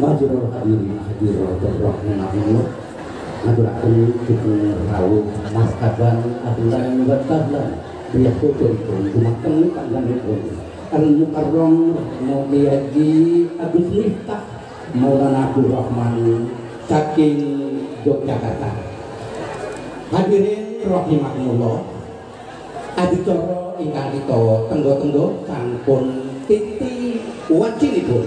Majurul hadirin hadirat rahimahullah. Ngaturaken dipun rawuh martaban aturan watalan biya fotoipun dumateng pangganipun Al Mukarram Muhammad Haji Agus Miftah Maulana Abdul Rahman saking Yogyakarta. Hadirin rahimahullah. Adicara ingkang kita tenggo-tenggo sampun titi wacinipun.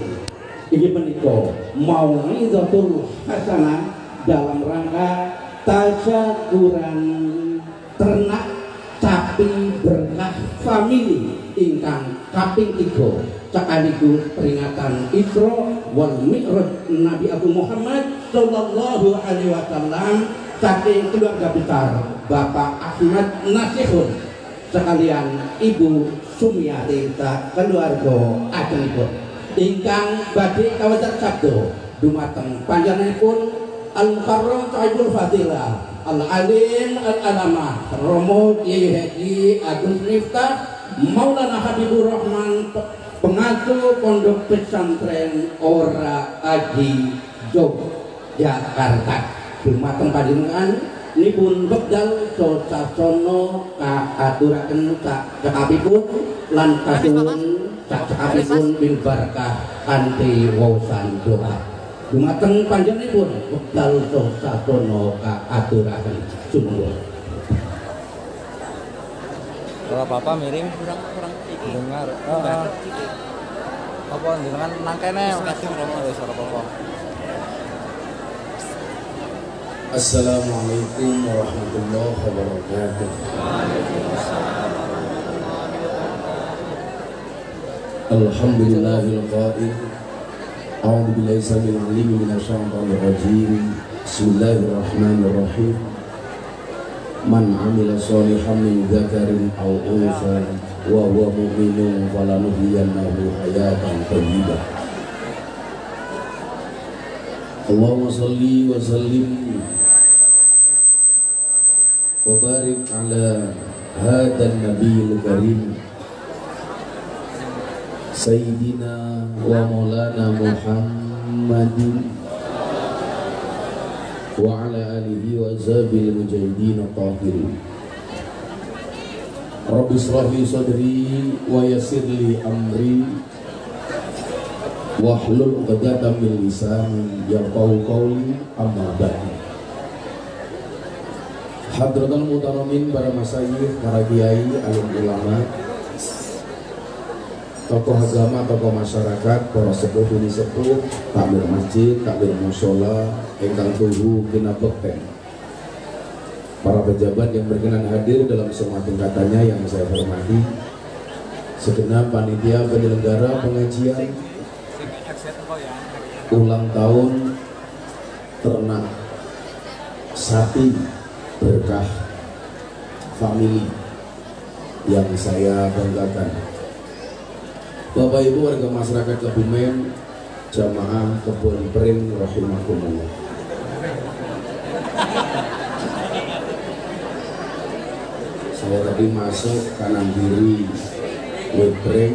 Ini menika mau'izatul hasanah dalam rangka tasyakuran ternak sapi berkah famili ingkang kaping 3 sekaligus peringatan Isra wal Mi'raj Nabi Abu Muhammad sallallahu alaihi wasallam saking keluarga besar Bapak Ahmad Nasihun sekalian Ibu Sumiati keluarga ajenipun ingkang badhe kawajar sabdo dumateng panjenenganipun Al Mukarram Sahibul Fadilah Al Alim Al Alamah Romo Kiai Haji Agus Miftah Maulana Habibur Rahman pengasuh Pondok Pesantren Ora Aji Yogyakarta dumateng panjenengan nipun wekdal sasono kaaturaken sakabipun lan kasuwun sakabipun bil barakah kanthi waosan doa dumateng panjenenganipun wekdal sasono kaaturaken sumangga. Kalau Bapak miring kurang dengar. Apa dengan nangkene makasih wis ora apa-apa. Assalamualaikum warahmatullahi wabarakatuh. Alhamdulillahil qail. A'udzu billahi samil alim minasyaitonir rajim. Bismillahirrahmanirrahim. Man 'amila sholihan min dzakarin aw untha wa huwa mu'minun falanuhyiyannahu hayatan thayyibah. Allahumma shalli wa sallim wa barik ala hadan nabiyil karim sayyidina wa maulana Muhammadin wa ala alihi wa zabil mujahidin tahirin. Rabbi shrah li sadri wa yassir li amri wahlul 'uqdatam min lisani yafqahu qawli amma ba'du. Hadratul muhtaramin, para masyayikh, para kiai, alim ulama, tokoh agama, tokoh masyarakat, para sepuh ini sepuh, takmir masjid, takmir mushola, ingkang tuhu kina bekten, para pejabat yang berkenan hadir dalam semua tingkatannya yang saya hormati, segenap panitia penyelenggara pengajian ulang tahun ternak sapi berkah family yang saya banggakan. Bapak Ibu warga masyarakat Kebumen, jamaah Kebun Pring rahimakumullah. Saya tadi masuk kanan kiri web pring,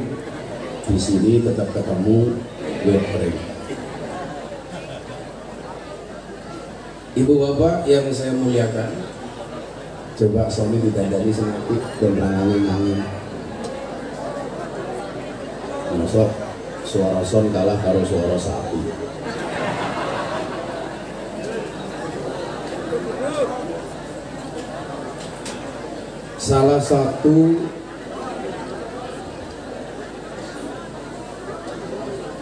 di sini tetap ketemu web pring. Ibu bapak yang saya muliakan, coba suami ditandani senapik dan angin-angin. Masuk suara son kalah karo suara sapi. Salah satu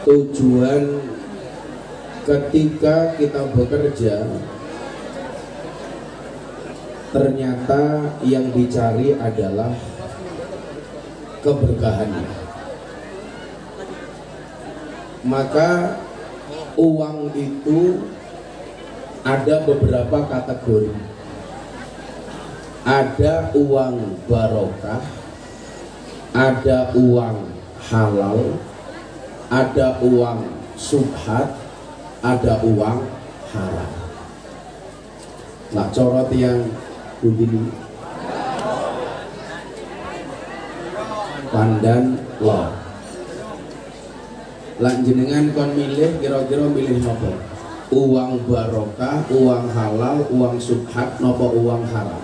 tujuan ketika kita bekerja, ternyata yang dicari adalah keberkahannya. Maka uang itu ada beberapa kategori. Ada uang barokah, ada uang halal, ada uang subhat, ada uang haram. Nak corot yang begini, pandan loh. Lan jenengan kon milih kira-kira milih nopo? Uang barokah, uang halal, uang subhat, nopo uang haram?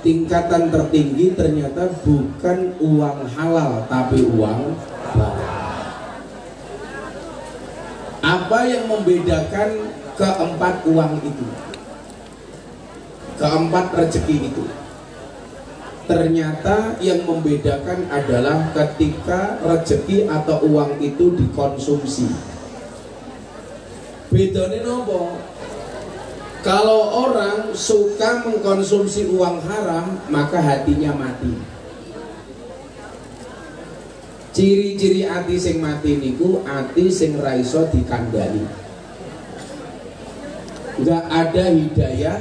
Tingkatan tertinggi ternyata bukan uang halal tapi uang barokah. Apa yang membedakan keempat uang itu? Keempat rezeki itu? Ternyata yang membedakan adalah ketika rezeki atau uang itu dikonsumsi. Bedanya nopo? Kalau orang suka mengkonsumsi uang haram, maka hatinya mati. Ciri-ciri hati sing mati niku hati sing raiso dikandani. Gak ada hidayah,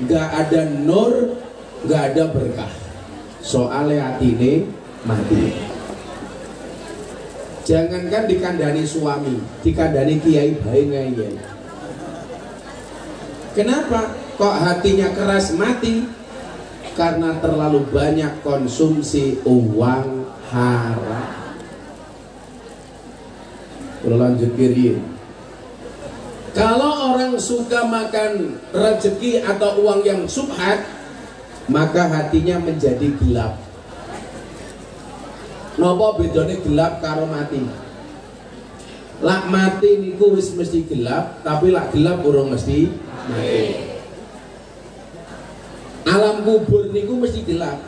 gak ada nur, gak ada berkah. Soalnya hati ini mati. Jangankan dikandani suami, dikandani kiai bae ngeyel. Kenapa kok hatinya keras mati? Karena terlalu banyak konsumsi uang haram. Lanjut kiri. Kalau orang suka makan rezeki atau uang yang subhat, maka hatinya menjadi gelap. Nopo bedone gelap karo mati? Lak mati niku wis mesti gelap, tapi lak gelap urung mesti mati. Alam kubur niku mesti gelap,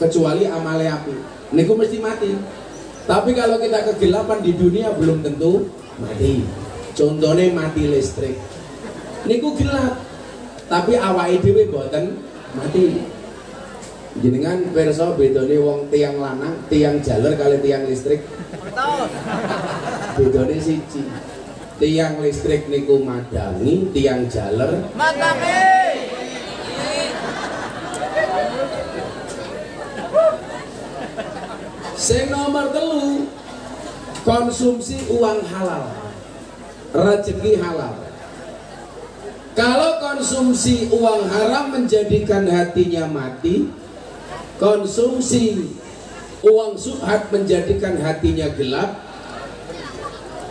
kecuali amale api niku mesti mati. Tapi kalau kita kegelapan di dunia belum tentu mati. Contohnya mati listrik niku gelap, tapi awake dhewe mboten mati. Jenengan pirsa bedane wong tiang lanang, tiang jaler kali tiang listrik? Bedane siji. Tiang listrik niku madangi, tiang jaler madangi. Sing nomor 3, konsumsi uang halal, rezeki halal. Kalau konsumsi uang haram menjadikan hatinya mati, konsumsi uang subhat menjadikan hatinya gelap,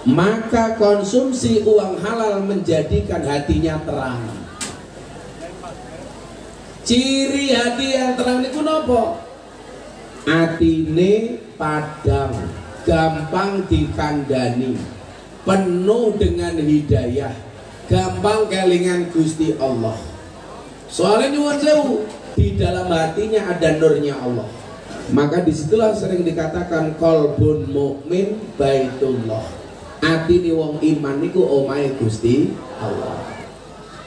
maka konsumsi uang halal menjadikan hatinya terang. Ciri hati yang terang itu nopo? Atine padang, gampang dikandani, penuh dengan hidayah, gampang kelingan Gusti Allah. Soalnya nyuwun sewu, di dalam hatinya ada nurnya Allah. Maka disitulah sering dikatakan qalbun mukmin baitullah. Atine wong iman niku omahe Gusti Allah.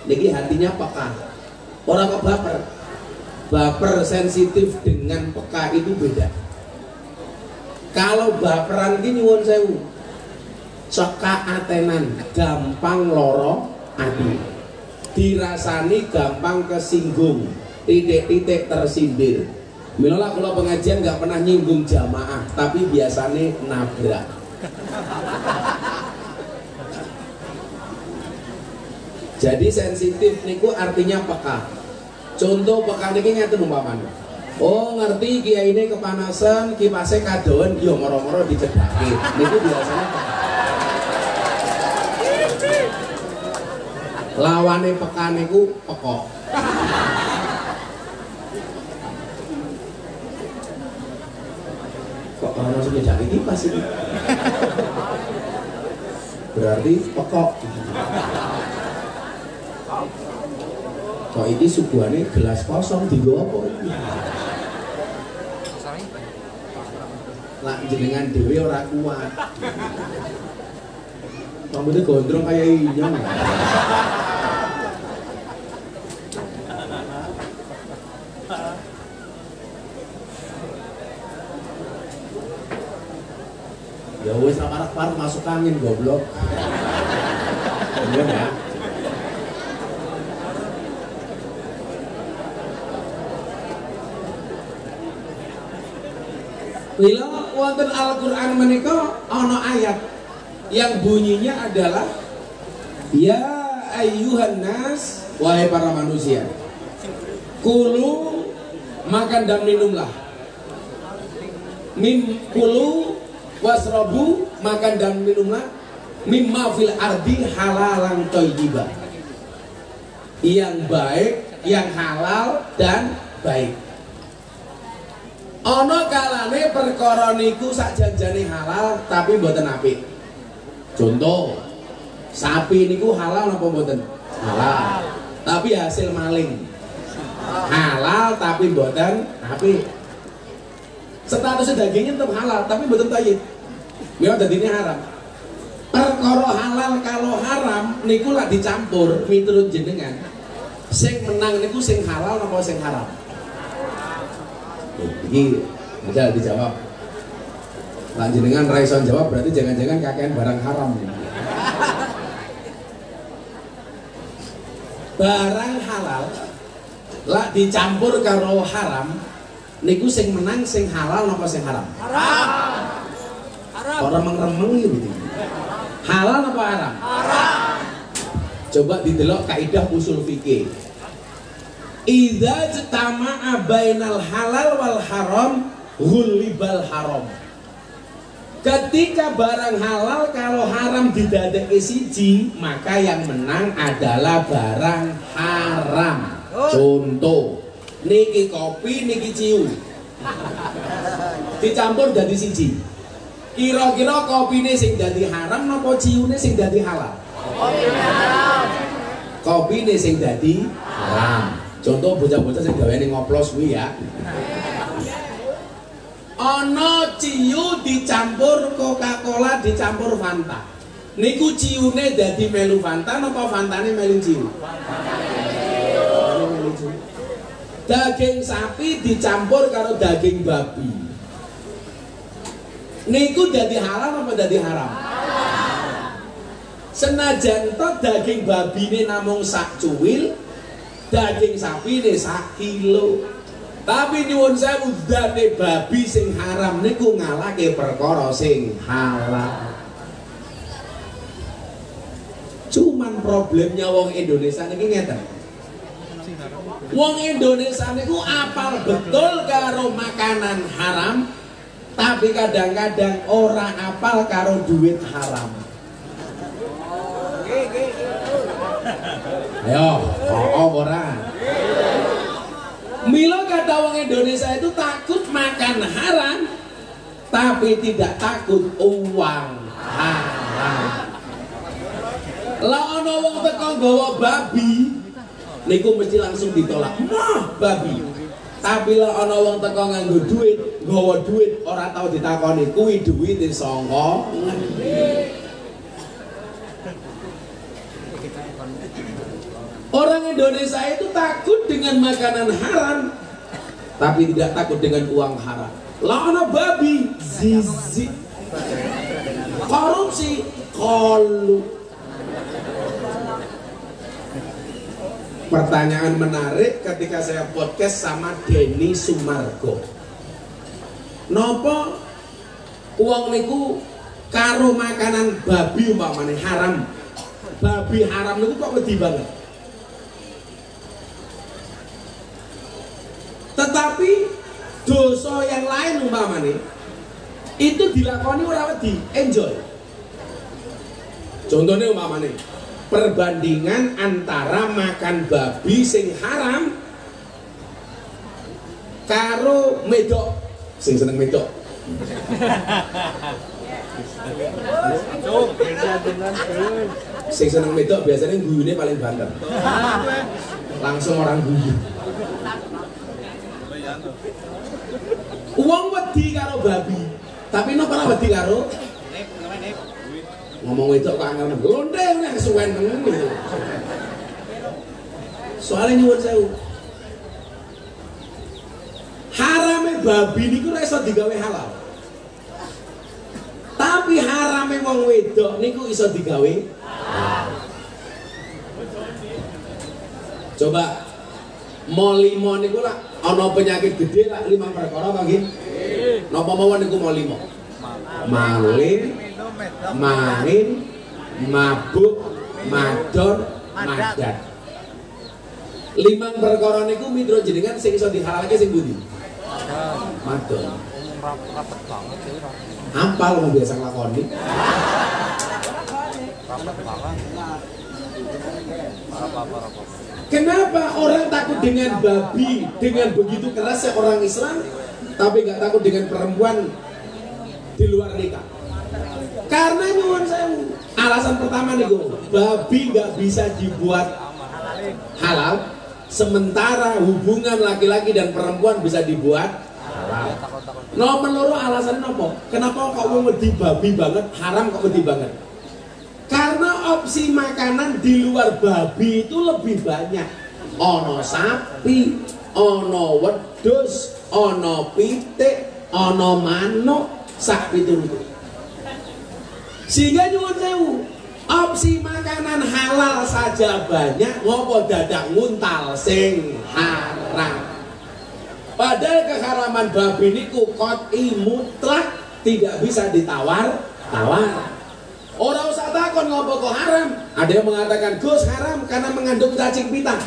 Niki hatinya peka, orang kok baper. Baper sensitif dengan peka itu beda. Kalau baperan ini nyuwun sewu, cekak atenan, gampang loro ati, dirasani gampang kesinggung, titik-titik tersindir. Mila kalau pengajian nggak pernah nyinggung jamaah, tapi biasanya nabrak. Jadi sensitif niku artinya peka. Contoh peka niki ngeten umpamane. Oh ngerti kiai ini kepanasan, kipasnya kadoan, yo moro-moro dicedhake. Niku biasanya peka. Lawane peka niku pekok. Kok orang langsung nyedhake kipas iki? Berarti pekok. Kok ini suguhane gelas kosong digo apa iki? Lah jenengan dhewe ora kuat. Rambutnya gondrong kayak inyong. Ya wis parak-parak masuk angin goblok. Bener ya? Bila wonten Al-Qur'an menika ana ayat yang bunyinya adalah ya ayyuhan nas, wahai para manusia, kulu makan dan minumlah Mim kulu wasrobu, makan dan minumlah mimma fil ardi halalan thayyibah, yang baik, yang halal dan baik. Ana kalane perkara niku sakjanjane halal tapi mboten apik. Contoh, sapi niku halal napa mboten? Halal. Tapi hasil maling. Halal tapi mboten apik. Status dagingnya tetap halal tapi mboten thayyib. Ya dadine haram. Perkara halal kalau haram niku lak dicampur miturut jenengan. Sing menang niku sing halal napa sing haram? Iki bisa dijawab. Lah jenengan ra iso jawab berarti jangan-jangan kakean barang haram. Barang halal lah dicampur karo haram niku sing menang sing halal napa sing haram? Haram. Haram. Ora remeng gitu. Halal napa haram? Haram. Coba didelok kaidah usul fikih. Idza jtama'a bainal halal wal haram ghulibal haram. Ketika barang halal kalau haram didadekake siji, maka yang menang adalah barang haram. Contoh, niki kopi, niki ciu. Dicampur dadi siji. Kira-kira kopine sing dadi haram napa ciune sing dadi halal? Kopine haram. Kopine sing dadi haram. Contoh bocah-bocah sing gaweane ngoplos kuwi ya. Ana ciu dicampur Coca-Cola dicampur Fanta. Niku ciune dadi melu Fanta napa Fantane melu ciu? Daging sapi dicampur karo daging babi. Niku dadi halal apa dadi haram? Senajan to daging babine namung sak cuwil, daging sapi ini 1 kilo. Tapi nyuwun sewu dane babi sing haram niku ngalahke perkara sing halal. Cuman problemnya wong Indonesia niki ngeten. Wong Indonesia niku apal betul karo makanan haram, tapi kadang-kadang ora apal karo duit haram. Ayo, ora. Mila kata wong Indonesia itu takut makan haram, tapi tidak takut uang haram. Lah ana wong teko nggawa babi, niku mesti langsung ditolak. Mah babi. Tapi lah ana wong teko nganggo duit, nggawa duit ora tau ditakoni kuwi duwite saka ngendi. Orang Indonesia itu takut dengan makanan haram, tapi tidak takut dengan uang haram. Lah ana babi, zizi, korupsi, kolu. Pertanyaan menarik ketika saya podcast sama Denny Sumargo. Nopo uang niku karo makanan babi umpamane haram. Babi haram niku kok wedi banget. Tetapi dosa yang lain umpamane itu dilakoni ora wedi, enjoy. Contohnya umpamane perbandingan antara makan babi sing haram karo medok sing seneng medok. Sing seneng medok biasanya guyune paling banter. Langsung orang guyu. Uang wedi karo babi, tapi no pernah wedi karo ngomong wedok kok angel londe nek kesuwen tengen gitu. Soalnya nyuwun sewu. Harame babi niku ora iso digawe halal. Tapi harame wong wedok niku iso digawe halal. Coba molimo niku lah ana penyakit gede lah 5 perkara apa nggih? Napa mawon niku molimo? Maling, main, mabuk, madon, madat. 5 perkara niku miturut jenengan sing iso dihalalke sing pundi? Madon. Rapet banget sih, rapet. Apa lo biasa ngelakoni? Rapet banget. Apa. Kenapa orang takut dengan babi, dengan begitu kerasnya orang Islam, tapi nggak takut dengan perempuan di luar nikah? Karena nyuwun sewu. Alasan pertama nih gue, babi nggak bisa dibuat halal, sementara hubungan laki-laki dan perempuan bisa dibuat halal. Nomor loro alasan apa? Kenapa kok mau wedi babi banget, haram kok wedi banget? Karena opsi makanan di luar babi itu lebih banyak. Ono sapi, ono wedhus, ono pitik, ono manuk, sak piturute. Sehingga nyuwun sewu, opsi makanan halal saja banyak, ngopo dadak nguntal sing haram. Padahal keharaman babi niku qat'i mutlak, tidak bisa ditawar-tawar. Orang usah takon ngopo kok haram. Ada yang mengatakan Gus haram karena mengandung cacing pita.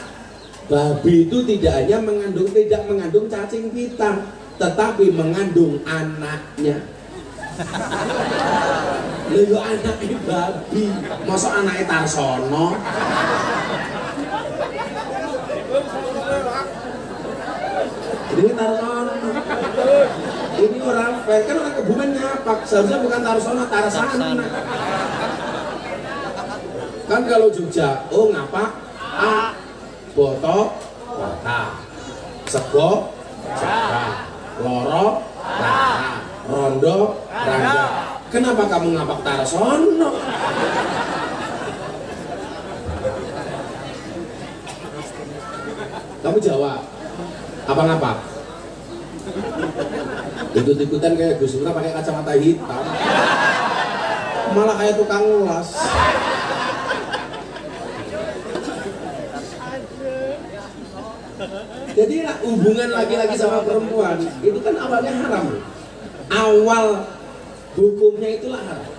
Babi itu tidak mengandung cacing pita, tetapi mengandung anaknya. Lho anaknya babi, masa anaknya Tarsono? Ini Tarsono. Ini orang fair, kan orang Kebumen ngapak, seharusnya bukan Tarsono, Tarsana. Kan kalau Jogja, oh ngapak, A, botok, kota, sego, jaga, loro, raka, rondo, rangga. Kenapa kamu ngapak Tarsono? Kamu jawab, apa ngapak? Ikut-ikutan kayak Gus Miftah pakai kacamata hitam, malah kayak tukang las. Jadi hubungan laki-laki sama perempuan itu kan awalnya haram. Awal hukumnya itulah haram.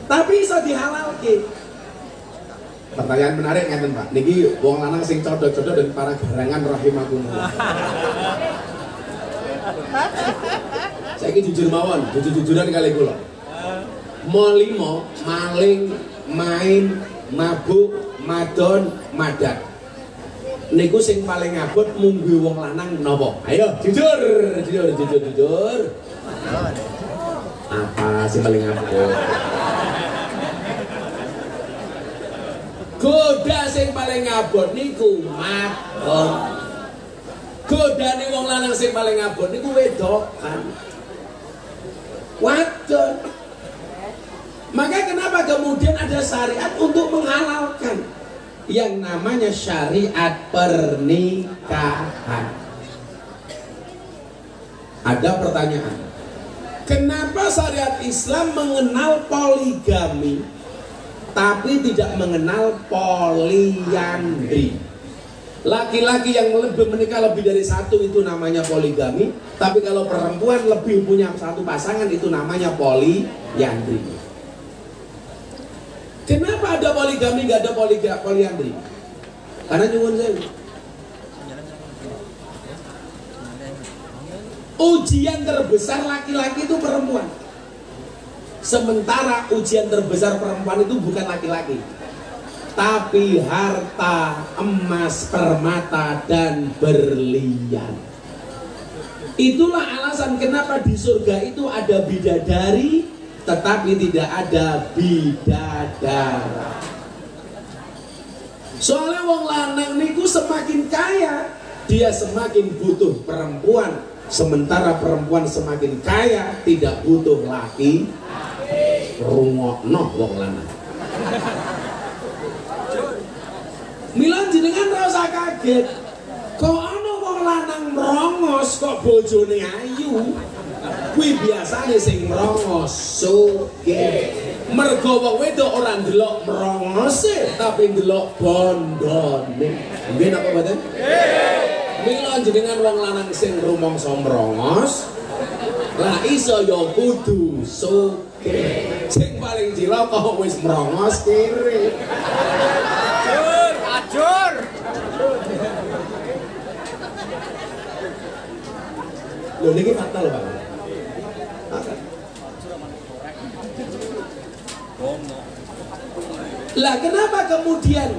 Tapi bisa dihalalkan. Pertanyaan menarik ngeten Pak. Niki wong lanang sing codok-codok dan para garangan rahimakumullah. Saiki jujur mawon, jujur-jujuran kali kula. Molimo, maling, main, mabuk, madon, madat. Niku sing paling abot munggu wong lanang napa? Ayo jujur. Apa sing paling abot? Goda sing paling abot niku madon. Godane wong lanang sing paling abot niku wedokan. Wadon. Maka kenapa kemudian ada syariat untuk menghalalkan yang namanya syariat pernikahan? Ada pertanyaan, kenapa syariat Islam mengenal poligami tapi tidak mengenal poliandri? Laki-laki yang menikah lebih dari satu itu namanya poligami, tapi kalau perempuan lebih punya satu pasangan itu namanya poliandri. Kenapa ada poligami nggak ada poliandri? Karena nyuwun sewu, ujian terbesar laki-laki itu perempuan, sementara ujian terbesar perempuan itu bukan laki-laki, tapi harta, emas, permata, dan berlian. Itulah alasan kenapa di surga itu ada bidadari tetapi tidak ada bidadara. Soalnya wong lanang niku semakin kaya, dia semakin butuh perempuan, sementara perempuan semakin kaya tidak butuh laki. Rungokno wong lanang. Milan jenengan ora usah kaget. Kok ana wong lanang merongos kok bojone ayu? Kuwi biasane sing merongos sugih. Mergo wong wedok ora ndelok merongose, tapi ndelok bondone. Nggih napa mboten? Nggih. Mila jenengan wong lanang sing rumangsa merongos, lah iso ya kudu sugih. Sing paling cilaka wis merongos kiri. Ajur. Loh ini fakta loh Pak. Lah kenapa kemudian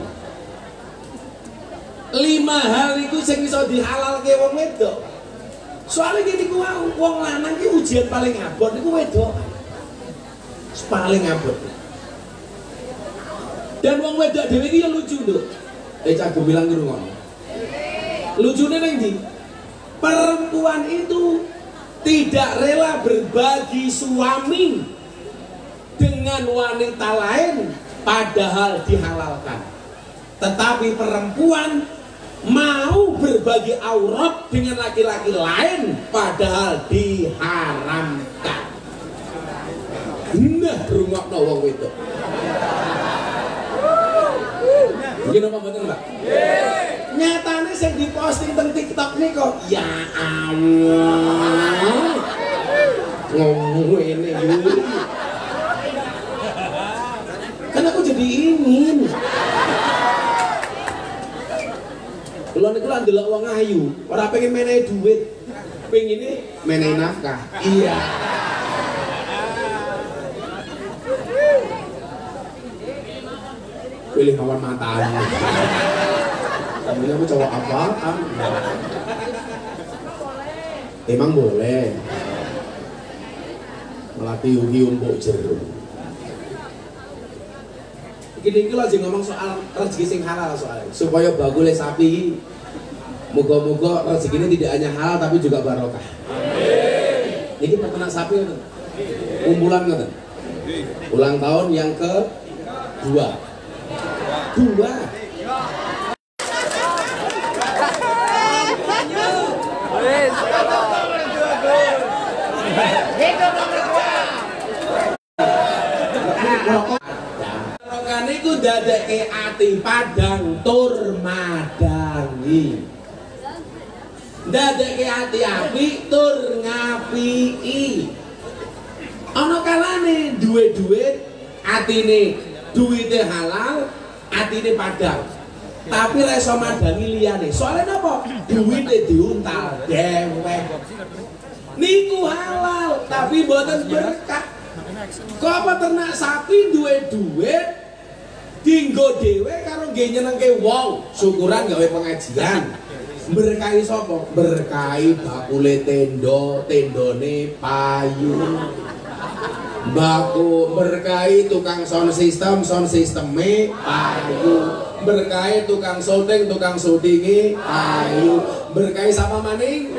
5 hal itu sing iso dihalalke wong wedok? Soalnya gini ku wong lanang ki ujian paling abot niku wedok. Paling abot. Dan wong wedok dhewe iki yo lucu lho. Cak Gemilang ki ngono. Lucune nang ndi? Perempuan itu tidak rela berbagi suami dengan wanita lain padahal dihalalkan. Tetapi perempuan mau berbagi aurat dengan laki-laki lain padahal diharamkan. Nah, rungokno wong wedok. Mungkin apa betul Mbak? Nyatane sing diposting teng TikTok nih kok ya Allah. Ngomong ini yuri. Kan aku jadi ingin. Kalau niku lan delok wong ayu, ora pengen menehi duit, pengine menehi nafkah. Iya. Pilih kawan matanya. Kamu aku cowok apaan? Emang boleh. Melatih ugi umpuk jeruk. Iki lagi ngomong soal rezeki sing halal soalnya supaya bagule sapi. Moga-moga rezeki ini tidak hanya halal tapi juga barokah. Amin. Ini peternak sapi ngoten. Kumpulan ngoten. Ulang tahun yang ke-2. 2. Niku dadekke ati padang tur madangi. Dadekke ati apik tur ngapiki. Ana kalane duwe duit, atine duwite halal, atine padang. Tapi ra iso madangi liyane. Soale napa? Duwite diuntal dewek. Niku halal, tapi mboten berkah. Kok apa ternak sapi duwe duit dinggo dhewe karo nggih nyenengke wong, syukuran gawe pengajian. Berkahi sapa? Berkahi bakule tenda, tendone payu. Baku berkahi tukang sound systeme payu. Berkahi tukang syutinge payu. Berkahi sama maning?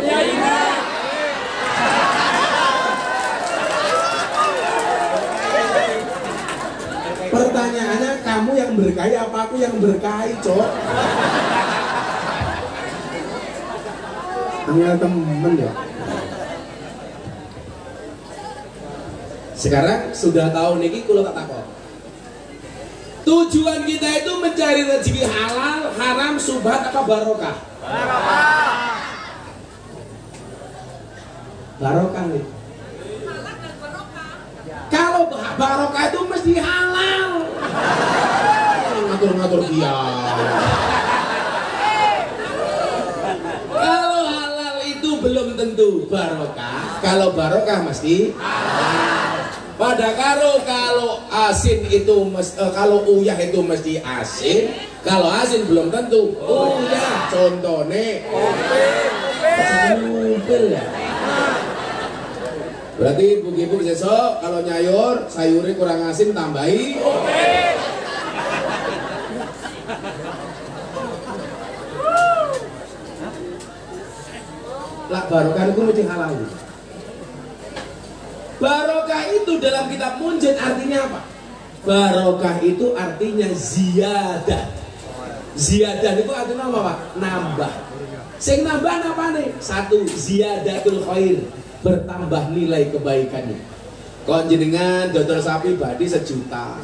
Pertanyaannya, kamu yang berkahi apa aku yang berkahi, Cok? Angel temen ya. Sekarang sudah tahu niki kula tak takon. Tujuan kita itu mencari rezeki halal, haram, subhat apa barokah? Barokah. Barokah nih. Kalau barokah itu mesti halal. Ngatur-ngatur dia. Kalau halal itu belum tentu barokah. Kalau barokah mesti halal. Pada kalau asin itu kalau uyah itu mesti asin. Kalau asin belum tentu uyah. Contohnya umpil ya. Berarti ibu-ibu besok kalau nyayur sayurnya kurang asin tambahi. Lah barokah itu mesti halal. Barokah itu dalam kitab Munjid artinya apa? Barokah itu artinya ziyadah. Ziyadah itu artinya apa Pak? Nambah. Sing nambah apa nih? 1. Ziyadatul khair, bertambah nilai kebaikannya. Kon jenengan dodol sapi badi 1 juta.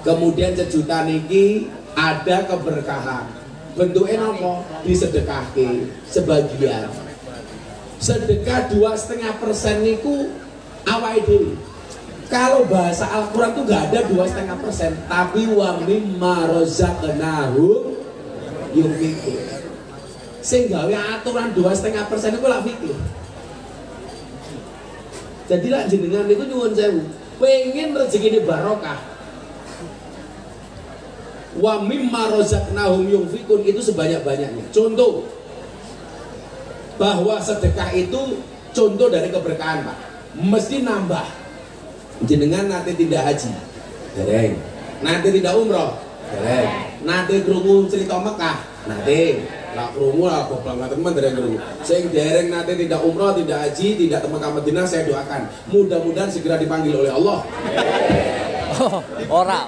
Kemudian 1 juta niki ada keberkahan. Bentuknya apa? Disedekahke sebagian. Sedekah 2,5% niku awake dhewe. Kalau bahasa Al-Quran tuh gak ada 2,5%, tapi wa mimma razaqnahum yunfiqun. Sing gawe aturan 2,5% iku lak fikih. Jadi lah jenengan niku nyuwun sewu, pengen rezekine barokah. Wa mimma razaqnahum yunfikun, itu sebanyak-banyaknya. Contoh bahwa sedekah itu contoh dari keberkahan, Pak. Mesti nambah. Jenengan nanti tidak haji, dereng. Nanti tidak umroh, dereng. Nanti krungu cerita Mekah, nanti. Lah krungu lah kok teman dereng krungu. Sing dereng nanti tidak umroh, tidak haji, tidak ke Mekah Madinah, saya doakan mudah-mudahan segera dipanggil oleh Allah. Ora.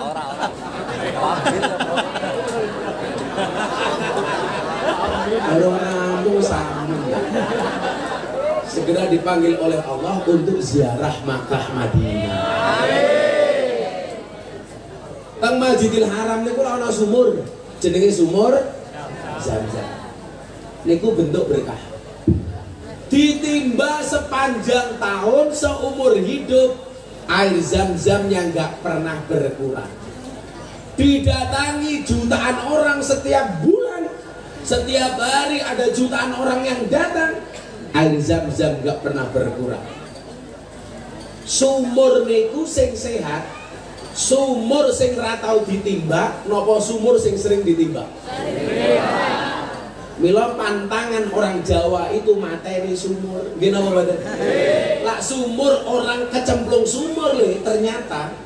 Orang kampung sama. Segera dipanggil oleh Allah untuk ziarah Makkah Madinah. Teng Masjidil Haram niku ana sumur, jenenge sumur Zam-Zam. Niku bentuk berkah. Ditimba sepanjang tahun seumur hidup, air Zam-Zam yang nggak pernah berkurang. Didatangi jutaan orang setiap bulan, setiap hari ada jutaan orang yang datang. Air Zam-Zam nggak pernah berkurang. Sumur niku sing sehat, sumur sing ra tau ditimba, napa sumur sing sering ditimba? Mila pantangan orang Jawa itu materi sumur. Nggih napa mboten? Lah sumur orang kecemplung sumur le, ternyata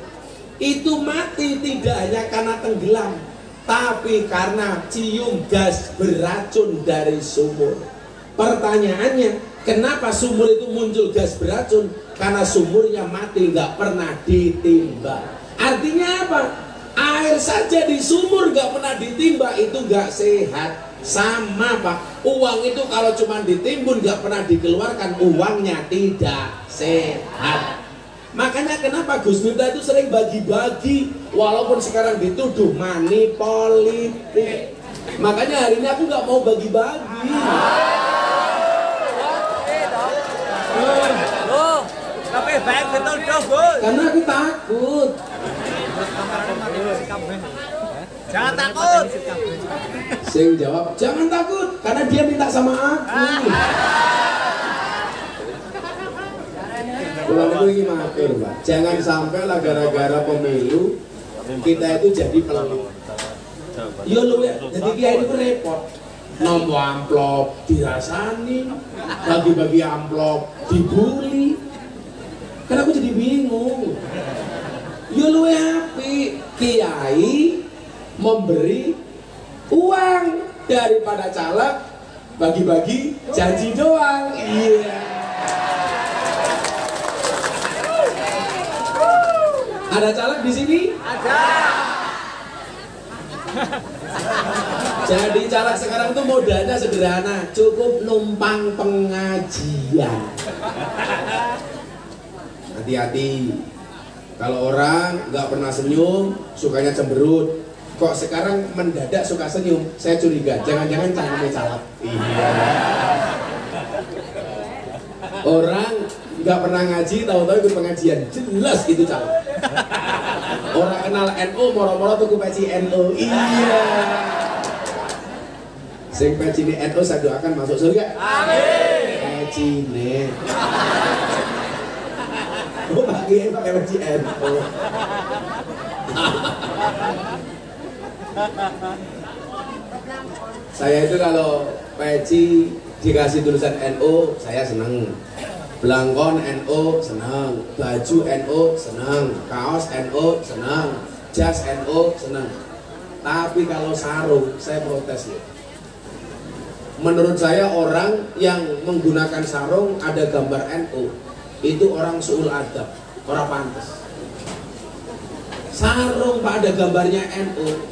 itu mati tidak hanya karena tenggelam, tapi karena cium gas beracun dari sumur. Pertanyaannya, kenapa sumur itu muncul gas beracun? Karena sumurnya mati, nggak pernah ditimba. Artinya apa? Air saja di sumur nggak pernah ditimba, itu nggak sehat. Sama Pak, uang itu kalau cuma ditimbun nggak pernah dikeluarkan, uangnya tidak sehat. Makanya kenapa Gus Miftah itu sering bagi-bagi, walaupun sekarang dituduh money politik. Makanya hari ini aku nggak mau bagi-bagi. Tapi baik betul dong, Gus. Karena aku takut. Jangan takut. Sing jawab, jangan takut, karena dia minta sama aku. Kalau ini matur, Pak. Jangan sampai lah gara-gara pemilu kita itu jadi pelit. Yo lu ya, jadi kiai itu repot. Nomor amplop dirasani, bagi-bagi amplop dibully. Kan aku jadi bingung. Yo lu api kiai memberi uang daripada caleg bagi-bagi janji doang. Iya. Ada caleg di sini? Ada. Jadi caleg sekarang itu modalnya sederhana, cukup numpang pengajian. Hati-hati. Kalau orang nggak pernah senyum, sukanya cemberut. Kok sekarang mendadak suka senyum, saya curiga. Jangan-jangan cangkemnya caleg. Iya. Orang nggak pernah ngaji, tahu-tahu ikut pengajian, jelas itu caleg. Orang kenal NU, moro-moro tuku peci NU. Iya. Sing peci ini NU saya doakan masuk surga. Amin. Peci ini. Oh, pakai peci NU. Saya itu kalau peci dikasih tulisan NU, saya seneng. Belangkon NU senang, baju NU senang, kaos NU senang, jas NU senang. Tapi kalau sarung saya protes ya. Menurut saya orang yang menggunakan sarung ada gambar NU itu orang suul adab, orang pantas. Sarung Pak ada gambarnya NU,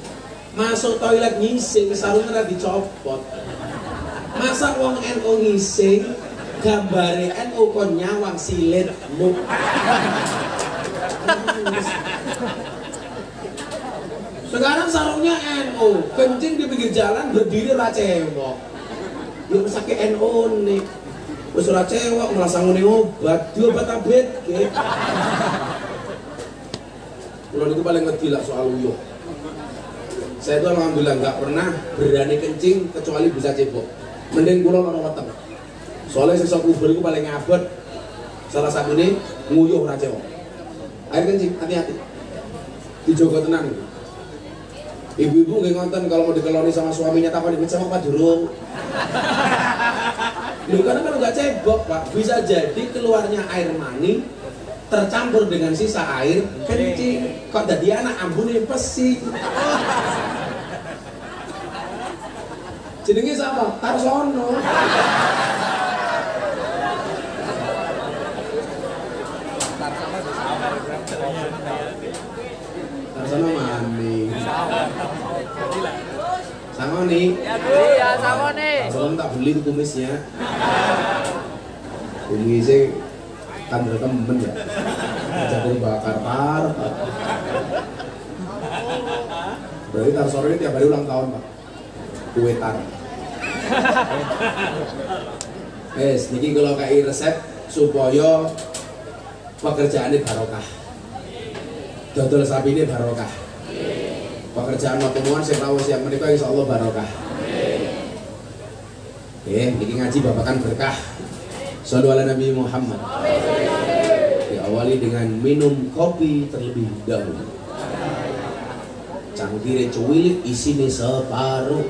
masuk toilet ngising sarungnya dicopot. Masa wong NU ngising gambare NU kon nyawang silit mu. Sekarang sarungnya NU, kencing di pinggir jalan berdiri ra cewek. Yo sakit NU nih. Wis ora cewek malah sangune obat, diobat abet ke. Kulo niku paling ngerti lah soal uyuh. Saya itu alhamdulillah nggak pernah berani kencing kecuali bisa cebok. Mending kulo ora weteng. Soalnya sesok kubur itu paling abot Salah satu ini nguyuh ra cewek. Air kencing, hati-hati. Dijogo tenang. Ibu-ibu nggak ngonten kalau mau dikeloni sama suaminya takut dicemok Pak durung. Loh karena kalau nggak cebok Pak, bisa jadi keluarnya air mani tercampur dengan sisa air kencing. Kok jadi anak ambune pesi. Jenenge siapa? Tarsono. Tarsono mani. Sangoni. Iya, Sangoni. Tarsono tak beli tuh kumisnya. Kumisnya kan temen ya. Jadi bakar tar. Berarti Tarsono ini tiap hari ulang tahun Pak. Kue tar. Niki kalau kayak resep supaya pekerjaannya barokah. Dodol sapi ini barokah. Pekerjaan pertemuan saya tahu siap menikah insya Allah barokah. Niki ngaji babakan berkah. Shallu ala Nabi Muhammad. Diawali dengan minum kopi terlebih dahulu. Cangkire cuwilik isine separuh.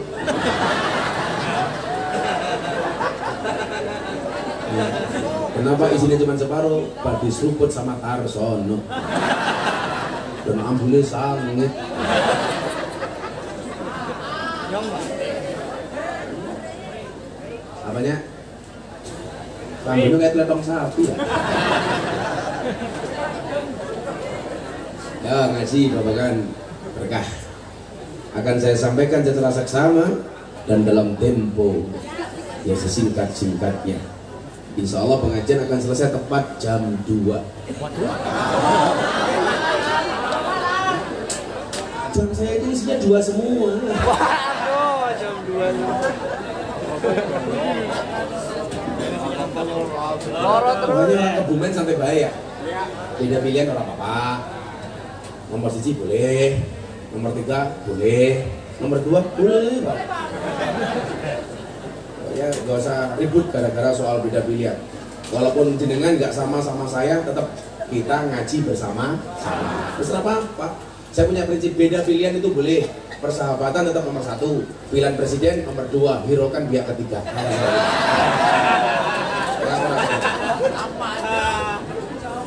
Kenapa isinya cuma separuh? Pak diseruput sama Tarsono. Dan ambune sangit. Apanya? Rambutnya kayak telepon sapi ya. Ya ngaji babakan berkah. Akan saya sampaikan secara seksama dan dalam tempo ya sesingkat-singkatnya. Insya Allah pengajian akan selesai tepat jam 2. Jam saya itu isinya 2 semua. Waduh, jam 2 Pokoknya Kebumen sampai bahaya. Beda pilihan orang apa-apa. Nomor 1 boleh, nomor 3 boleh, nomor 2 boleh Pak. Ya gak usah ribut gara-gara soal beda pilihan. Walaupun jenengan nggak sama saya, tetap kita ngaji bersama-sama. Terus apa? Saya punya prinsip beda pilihan itu boleh. Persahabatan tetap nomor 1, pilihan presiden nomor 2, hiraukan pihak ketiga.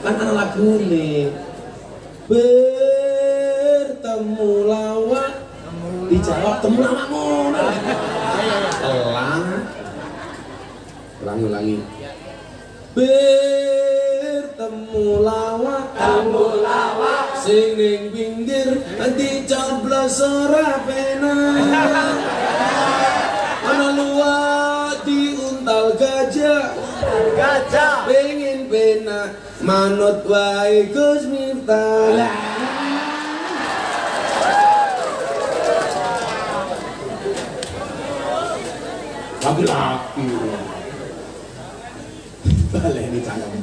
Kan ada lagu nih. Bertemu lawak dijawab temu lawak ngono. Ulangi. Bertemu lawak sing ning pinggir dicoblos ora penak. Ana luwak diuntal gajah pengen penak manut wae Gus Miftah. Laki-laki balik ini cakep.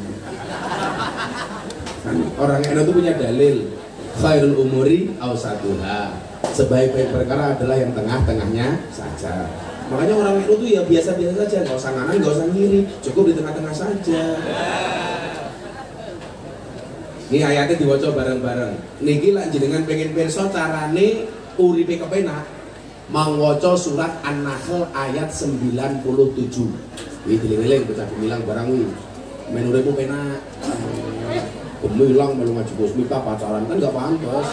Orang NU itu punya dalil khairul umuri awsatuha, sebaik-baik perkara adalah yang tengah-tengahnya saja. Makanya orang NU itu ya biasa-biasa saja, nggak usah kanan, nggak usah kiri, cukup di tengah-tengah saja. Ini ayatnya diwaca bareng-bareng. Niki lak jenengan pengen pirsa carane uripe kepenak, mangwaca surat An-Nahl ayat 97. Iki dieling-eling bocah gemilang barang kuwi. Men uripmu penak. Gemilang melu ngaji Gus Miftah pacaran kan enggak pantes.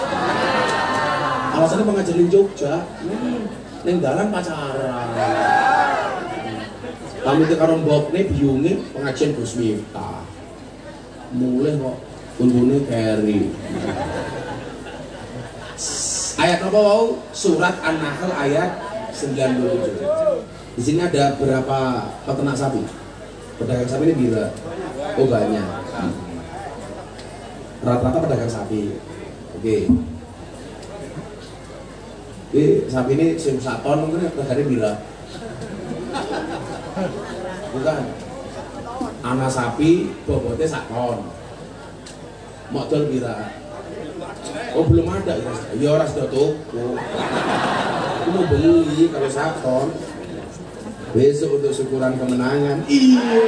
Alasannya pengajarin Jogja. Ning dalan pacaran. Pamit karo mbokne biyunge pengajian Gus Miftah. Mulih kok untune keri. Ayat apa wau? Surat An-Nahl ayat 97. Di sini ada berapa peternak sapi? Pedagang sapi ini bila? Oh banyak. Rata-rata pedagang sapi. Oke. Sapi ini sim 1 ton mungkin harganya bila? Bukan. Anak sapi bobotnya 1 ton. Modal bila? Oh belum ada ya orang sudah toko. Aku mau beli kalau 1 ton. Besok untuk syukuran kemenangan. Iya.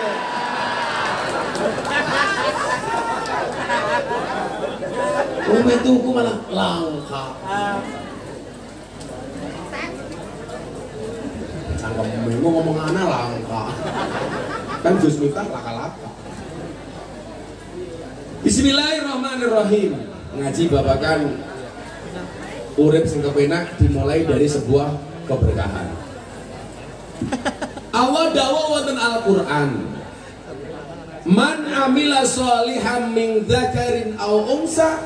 tuku malah langka. Cangkem ngomong anak langka. Kan Gus Miftah laka-laka. Bismillahirrahmanirrahim. Ngaji babakan urip sing kepenak dimulai dari sebuah keberkahan. Allah dawuh wonten Al-Qur'an. Man amila sholihan min dzakarin aw unsa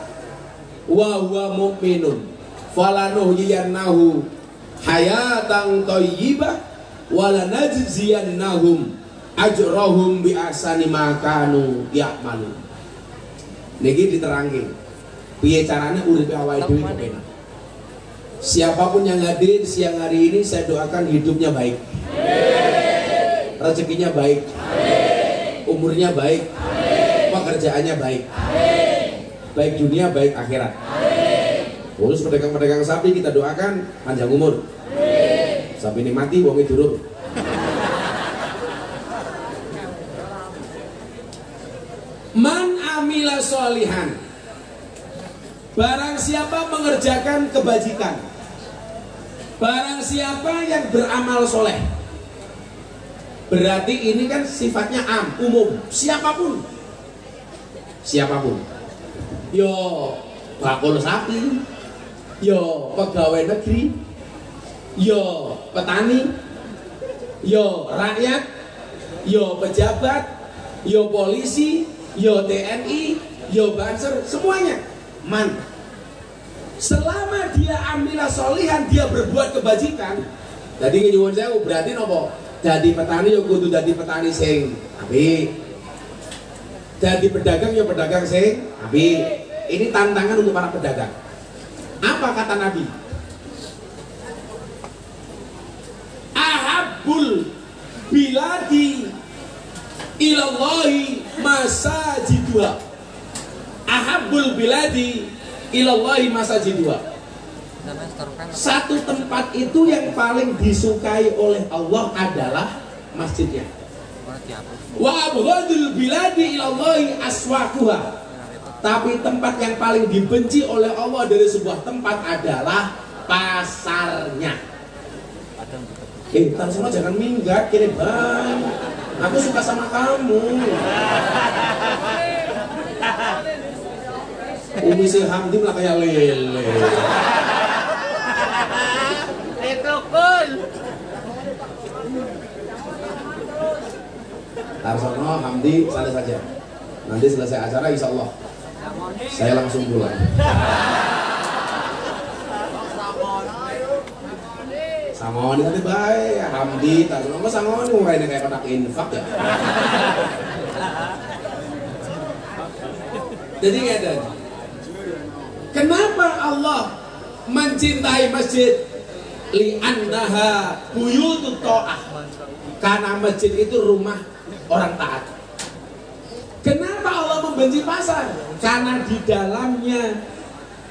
wa huwa mu'minun falanuhyiyannahu hayatan thayyibah wa lanajziyannahum ajrahum bi ahsani ma kanu ya'malun. Niki diterangke piye carane uripe awake dhewe kepenak. Siapapun yang hadir siang hari ini saya doakan hidupnya baik, rezekinya baik, umurnya baik, pekerjaannya baik, baik dunia baik akhirat. Terus pedagang-pedagang sapi kita doakan panjang umur. Sapi ini mati wonge durung. Man amila sholihan, barang siapa mengerjakan kebajikan, barang siapa yang beramal soleh. Berarti ini kan sifatnya umum, siapapun, yo bakul sapi, yo pegawai negeri, yo petani, yo rakyat, yo pejabat, yo polisi, yo TNI, yo Banser, semuanya. Man, selama dia amila solihan, dia berbuat kebajikan. Jadi nyuwun sewu berarti nopo? Jadi petani yo kudu dadi petani sing apik. Jadi pedagang yo pedagang sing apik. Ini tantangan untuk para pedagang. Apa kata Nabi? Ahabbul biladi ilallahi masajiduha. Ahabbul biladi ilallahi masajiduha. Satu tempat itu yang paling disukai oleh Allah adalah masjidnya. Wa abghadul biladi ilallahi aswaquha. Tapi tempat yang paling dibenci oleh Allah dari sebuah tempat adalah pasarnya. Ntar semua jangan minggat, kirim bang. Aku suka sama kamu. Umi si Hamdi lah kayak lele. Itu cool. Arsono Hamdi sana saja. Nanti selesai acara insya Allah saya langsung pulang. Sangoni nanti baik Hamdi Tarsono kok sangoni murahnya kayak kotak infak ya. Jadi ada. Kenapa Allah mencintai masjid? Li'annaha buyutut ta'ah. Karena masjid itu rumah orang taat. Kenapa Allah membenci pasar? Karena di dalamnya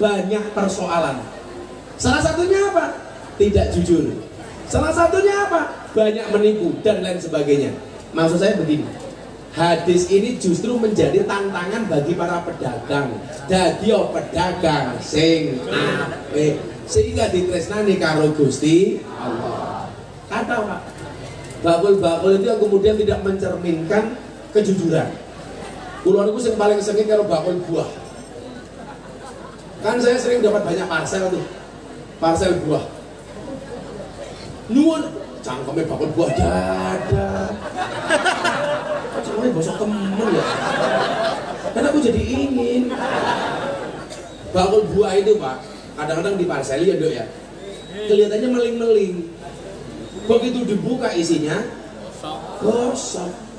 banyak persoalan. Salah satunya apa? Tidak jujur. Salah satunya apa? Banyak menipu dan lain sebagainya. Maksud saya begini, hadis ini justru menjadi tantangan bagi para pedagang. Dadi pedagang sing apik sehingga ditresnani karo Gusti Allah. Kata Pak, bakul-bakul itu yang kemudian tidak mencerminkan kejujuran. Kulo niku sing paling sengit karo bakul buah. Kan saya sering dapat banyak parcel tuh. Parcel buah. Nuwun cangkeme bakul buah dada. Cangkeme bosok temen ya. Karena aku jadi ingin. Bakul buah itu Pak, kadang-kadang di parcel ya Dok ya. Kelihatannya meling-meling. Begitu dibuka isinya gosong.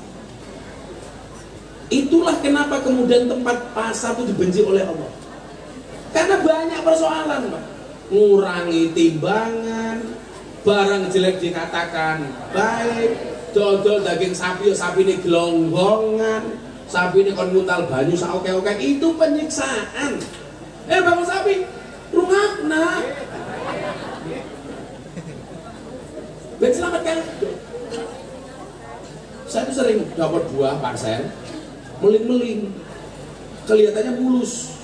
Itulah kenapa kemudian tempat pasar itu dibenci oleh Allah. Karena banyak persoalan Pak. Ngurangi timbangan, barang jelek dikatakan baik, dodol daging sapi, sapi ini gelonggongan, sapi ini kon mutal banyu saoke-oke, itu penyiksaan. Bangun sapi, rungakna. Ben selamatkan. Saya tuh sering dapat buah parcel, meling-meling, kelihatannya mulus,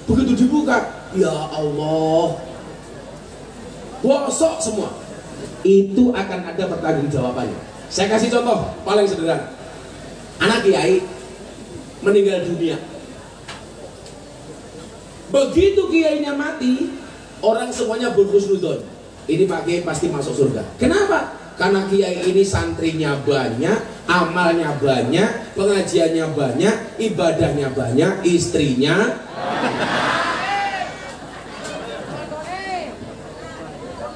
Begitu dibuka, ya Allah, bosok semua. Itu akan ada pertanggungjawabannya. Saya kasih contoh paling sederhana. Anak kiai meninggal dunia. Begitu kiainya mati, orang semuanya berhusnudzon. Ini Pak Kiai pasti masuk surga. Kenapa? Karena kiai ini santrinya banyak, amalnya banyak, pengajiannya banyak, ibadahnya banyak, istrinya.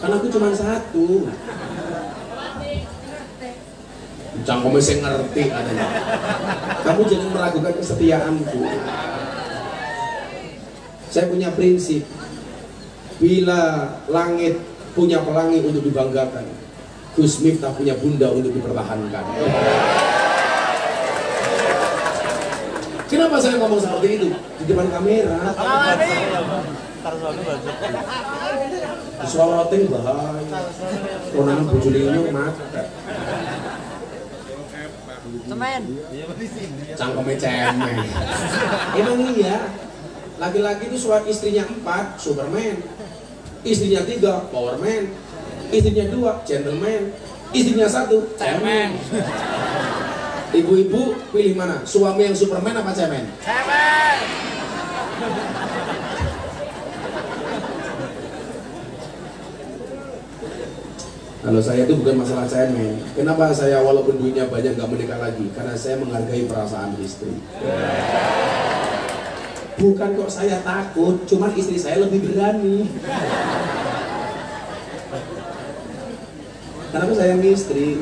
Karena aku cuma satu. Cangkome sing ngerti adanya. Kamu jangan meragukan kesetiaanku. Saya punya prinsip, bila langit punya pelangi untuk dibanggakan, Gus Miftah punya bunda untuk dipertahankan. Kenapa saya ngomong seperti itu? Di depan kamera. Suara ting bahaya. Orang bujulingnya mata. Semen. Cangkeme cemen. Emang iya. Laki-laki itu istrinya 4, Superman. Istrinya 3, Powerman. Istrinya 2, Gentleman. Istrinya 1, Cemen. Ibu-ibu pilih mana? Suami yang Superman apa cemen? Cemen. Kalau saya itu bukan masalah cemen. Kenapa saya walaupun duitnya banyak gak menikah lagi? Karena saya menghargai perasaan istri. Bukan kok saya takut, cuman istri saya lebih berani. Karena aku sayang istri.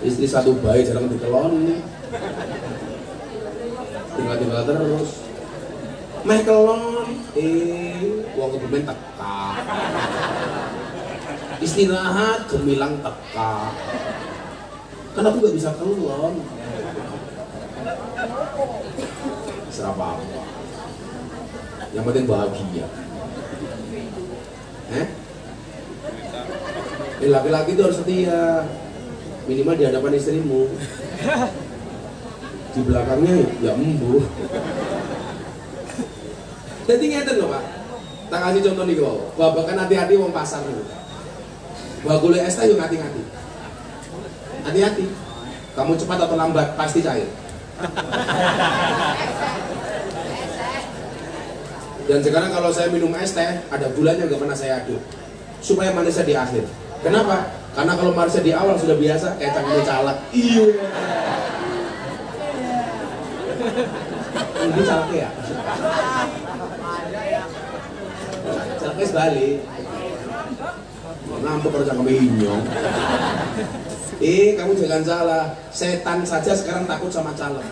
Istri satu bayi jarang dikelon. Tinggal-tinggal terus. Meh kelon, uang kebumen teka. Istirahat, gemilang teka. Karena aku gak bisa kelon. Serap apa? Yang penting bahagia. Laki-laki itu harus setia, minimal di hadapan istrimu. Di belakangnya ya embuh. Jadi ngeten loh Pak. Tak kasih contoh nih kok. Babakan hati-hati wong pasar nih. Bagule es teh yuk hati-hati. Hati-hati. Kamu cepat atau lambat pasti cair. Dan sekarang kalau saya minum es teh, ada gulanya gak pernah saya aduk, supaya manisnya di akhir. Kenapa? Karena kalau manisnya di awal sudah biasa, kecangnya calak. Iya. Ini calaknya ya? Calaknya sebalik. Ngambek kalau cangkeme inyong. Kamu jangan salah. Setan saja sekarang takut sama calak.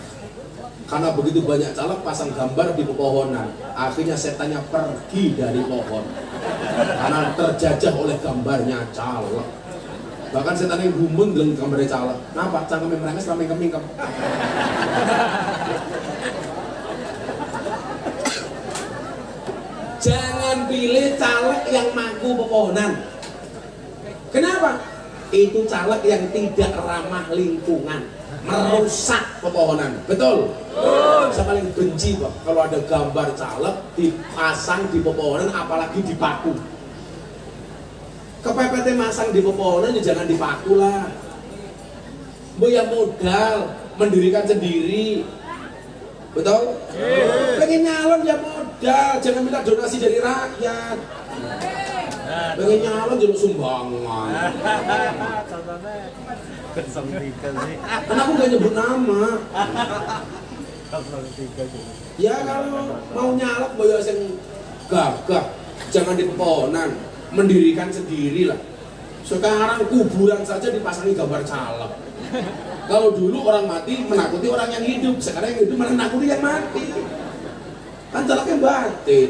Karena begitu banyak caleg pasang gambar di pepohonan, akhirnya setannya pergi dari pohon karena terjajah oleh gambarnya caleg. Bahkan setannya gumun dengan gambarnya caleg. Kenapa? Cangkeme merenges sampai mingkem. Jangan pilih caleg yang mangku pepohonan. Kenapa? Itu caleg yang tidak ramah lingkungan, merusak pepohonan. Betul? Saya paling benci Pak kalau ada gambar caleg dipasang di pepohonan, apalagi dipaku. Kepepetnya masang di pepohonan ya jangan dipaku lah. Boya modal mendirikan sendiri. Betul? Pengen nyalon ya modal, jangan minta donasi dari rakyat. Pengen nyalon jadi sumbangan. Karena aku gak nyebut nama. Ya kalau mau nyalek boyo sing gagah, jangan di pepohonan, mendirikan sendiri lah. Sekarang kuburan saja dipasangi gambar caleg. Kalau dulu orang mati menakuti orang yang hidup, sekarang yang hidup malah menakuti yang mati. Kan calegnya batin.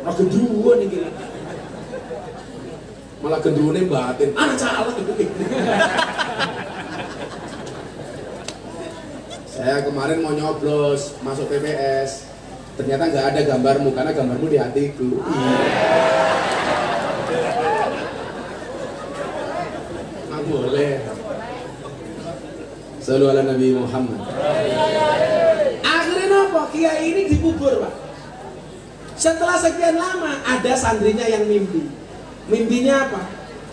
Malah gendruwo nih gini. Malah gendruwonya batin. Anak caleg itu. Saya kemarin mau nyoblos masuk PPS, ternyata nggak ada gambarmu karena gambarmu di hatiku. Nggak boleh. Sallu ala Nabi Muhammad. Akhirnya apa? Kiai ini dikubur Pak. Setelah sekian lama ada santrinya yang mimpi. Mimpinya apa?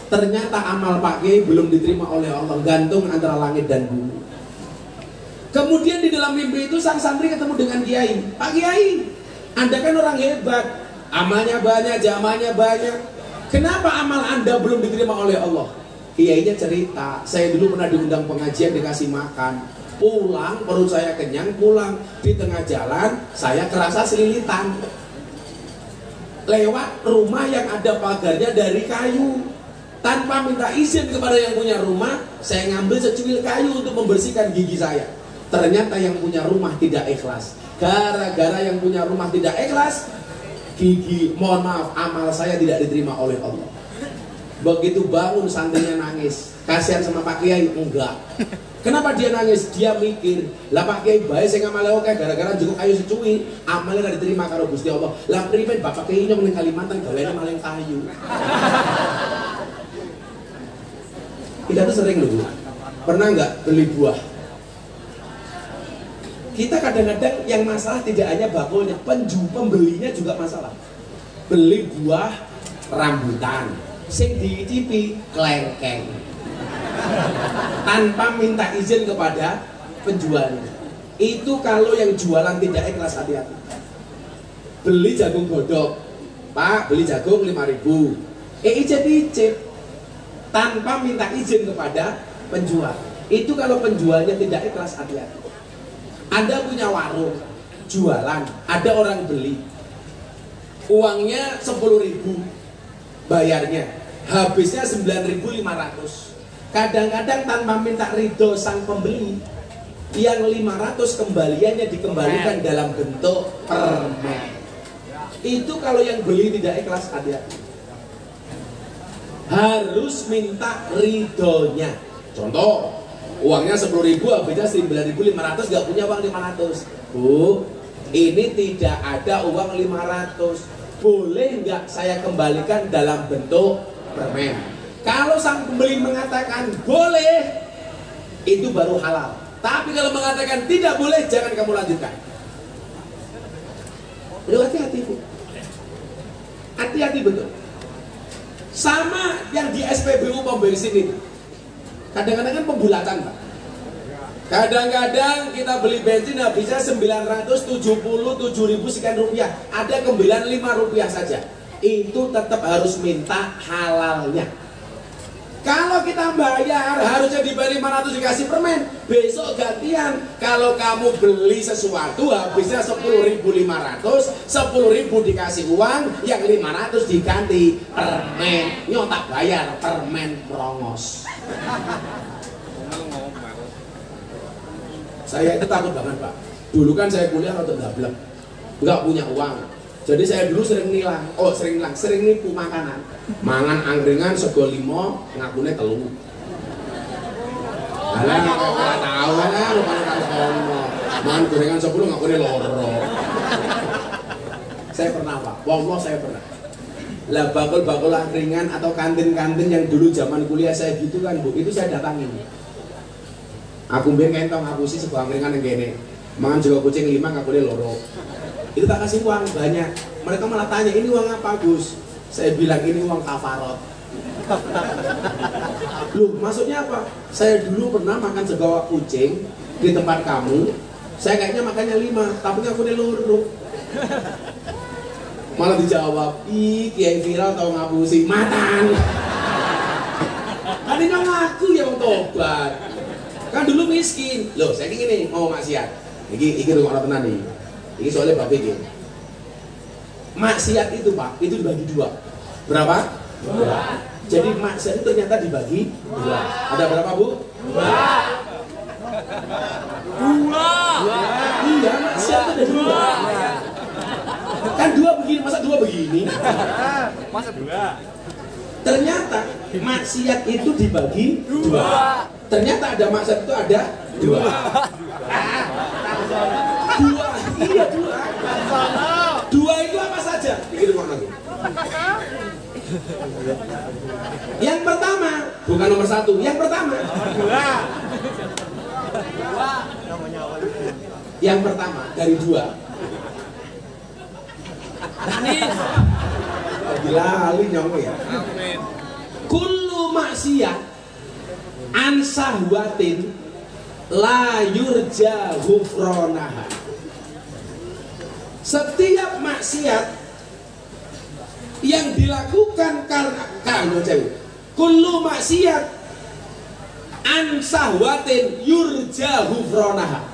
Ternyata amal Pak Kiai belum diterima oleh Allah, gantung antara langit dan bumi. Kemudian di dalam mimpi itu sang santri ketemu dengan Kiai. Pak Kiai, Anda kan orang hebat, amalnya banyak, jamaahnya banyak. Kenapa amal Anda belum diterima oleh Allah? Kiainya cerita, saya dulu pernah diundang pengajian, dikasih makan. Pulang, perut saya kenyang, pulang. Di tengah jalan, saya kerasa selilitan. Lewat rumah yang ada pagarnya dari kayu. Tanpa minta izin kepada yang punya rumah, saya ngambil secuil kayu untuk membersihkan gigi saya. Ternyata yang punya rumah tidak ikhlas. Gara-gara yang punya rumah tidak ikhlas, mohon maaf, amal saya tidak diterima oleh Allah. Begitu bangun santrinya nangis. Kasihan sama Pak Kiai? Enggak. Kenapa dia nangis? Dia mikir, lah Pak Kiai bae sing amale oke gara-gara cukup kayu secuil, amalnya gak diterima karo Gusti Allah. Lah primen Bapak Kiai nya meneng Kalimantan gaweane maling kayu. Kita tuh sering loh, pernah nggak beli buah? Kita kadang-kadang yang masalah tidak hanya bakulnya, pembelinya juga masalah. Beli buah rambutan, sing diicipi klengkeng, tanpa minta izin kepada penjualnya. Itu kalau yang jualan tidak ikhlas, hati-hati. Beli jagung godok, Pak beli jagung 5.000, icip-icip tanpa minta izin kepada penjual. Itu kalau penjualnya tidak ikhlas, hati-hati. Anda punya warung, jualan, ada orang beli, uangnya 10.000, bayarnya, habisnya 9.500. Kadang-kadang tanpa minta ridho sang pembeli, yang 500 kembaliannya dikembalikan dalam bentuk permen. Itu kalau yang beli tidak ikhlas, hati-hati. Harus minta ridhonya. Contoh, uangnya 10.000, habisnya 9.500, gak punya uang 500. Bu, ini tidak ada uang 500. Boleh nggak saya kembalikan dalam bentuk permen? Kalau sang pembeli mengatakan boleh, itu baru halal. Tapi kalau mengatakan tidak boleh, jangan kamu lanjutkan. Hati-hati Bu, hati-hati betul. Sama yang di SPBU pom bensin itu, kadang-kadang kan pembulatan Pak. Kadang-kadang kita beli bensin habisnya 977.000 sekian rupiah, ada kembalian 5 rupiah saja. Itu tetap harus minta halalnya. Kalau kita bayar harusnya dibayar 500 dikasih permen. Besok gantian, kalau kamu beli sesuatu habisnya 10.500, 10.000 dikasih uang, yang 500 diganti permen. Nyotak bayar permen merongos. Saya itu takut banget Pak. Dulu kan saya kuliah atau gablek, nggak punya uang. Jadi saya dulu sering nipu makanan. Mangan angkringan sego 5, ngakune 3. Alah nggak tahu kan, rupanya kan sono. Mangan gorengan 10 ngakune 2. Saya pernah Pak, wallah saya pernah. Lah bakul-bakul angkringan atau kantin-kantin yang dulu zaman kuliah saya gitu kan Bu, itu saya datangin. Aku mbien ngentong ngapusi sebuah angkringan yang gini, mangan juga kucing 5 ngakune 2. Itu tak kasih uang banyak. Mereka malah tanya, ini uang apa Gus? Saya bilang ini uang kafarot. Loh maksudnya apa? Saya dulu pernah makan segawa kucing di tempat kamu. Saya kayaknya makannya 5, tapi ngakune 2. Malah dijawab, ih kiai viral tau ngapusi matan. Kan ini ngaku ya mau tobat. Kan dulu miskin. Loh saya gini mau maksiat. Iki rumah tenan nih. Ini soalnya Pak Begi. Maksiat itu Pak, itu dibagi 2. Berapa? 2. Jadi maksiat itu ternyata dibagi 2. Ada berapa Bu? 2. Iya, maksiat itu ada 2. Kan 2 begini, masa 2 begini? Masa 2? Ternyata maksiat itu dibagi 2. Ternyata ada maksiat itu ada 2. 2. Iya 2. 2 itu apa saja? Pikir lagi. Yang pertama, bukan nomor 1. Yang pertama. 2. Yang pertama dari 2. Dilali nyong ya. Kullu maksiat an sahwatin la yurja ghufranaha. Setiap maksiat yang dilakukan karena kullu maksiat an sahwatin yurja ghufranaha.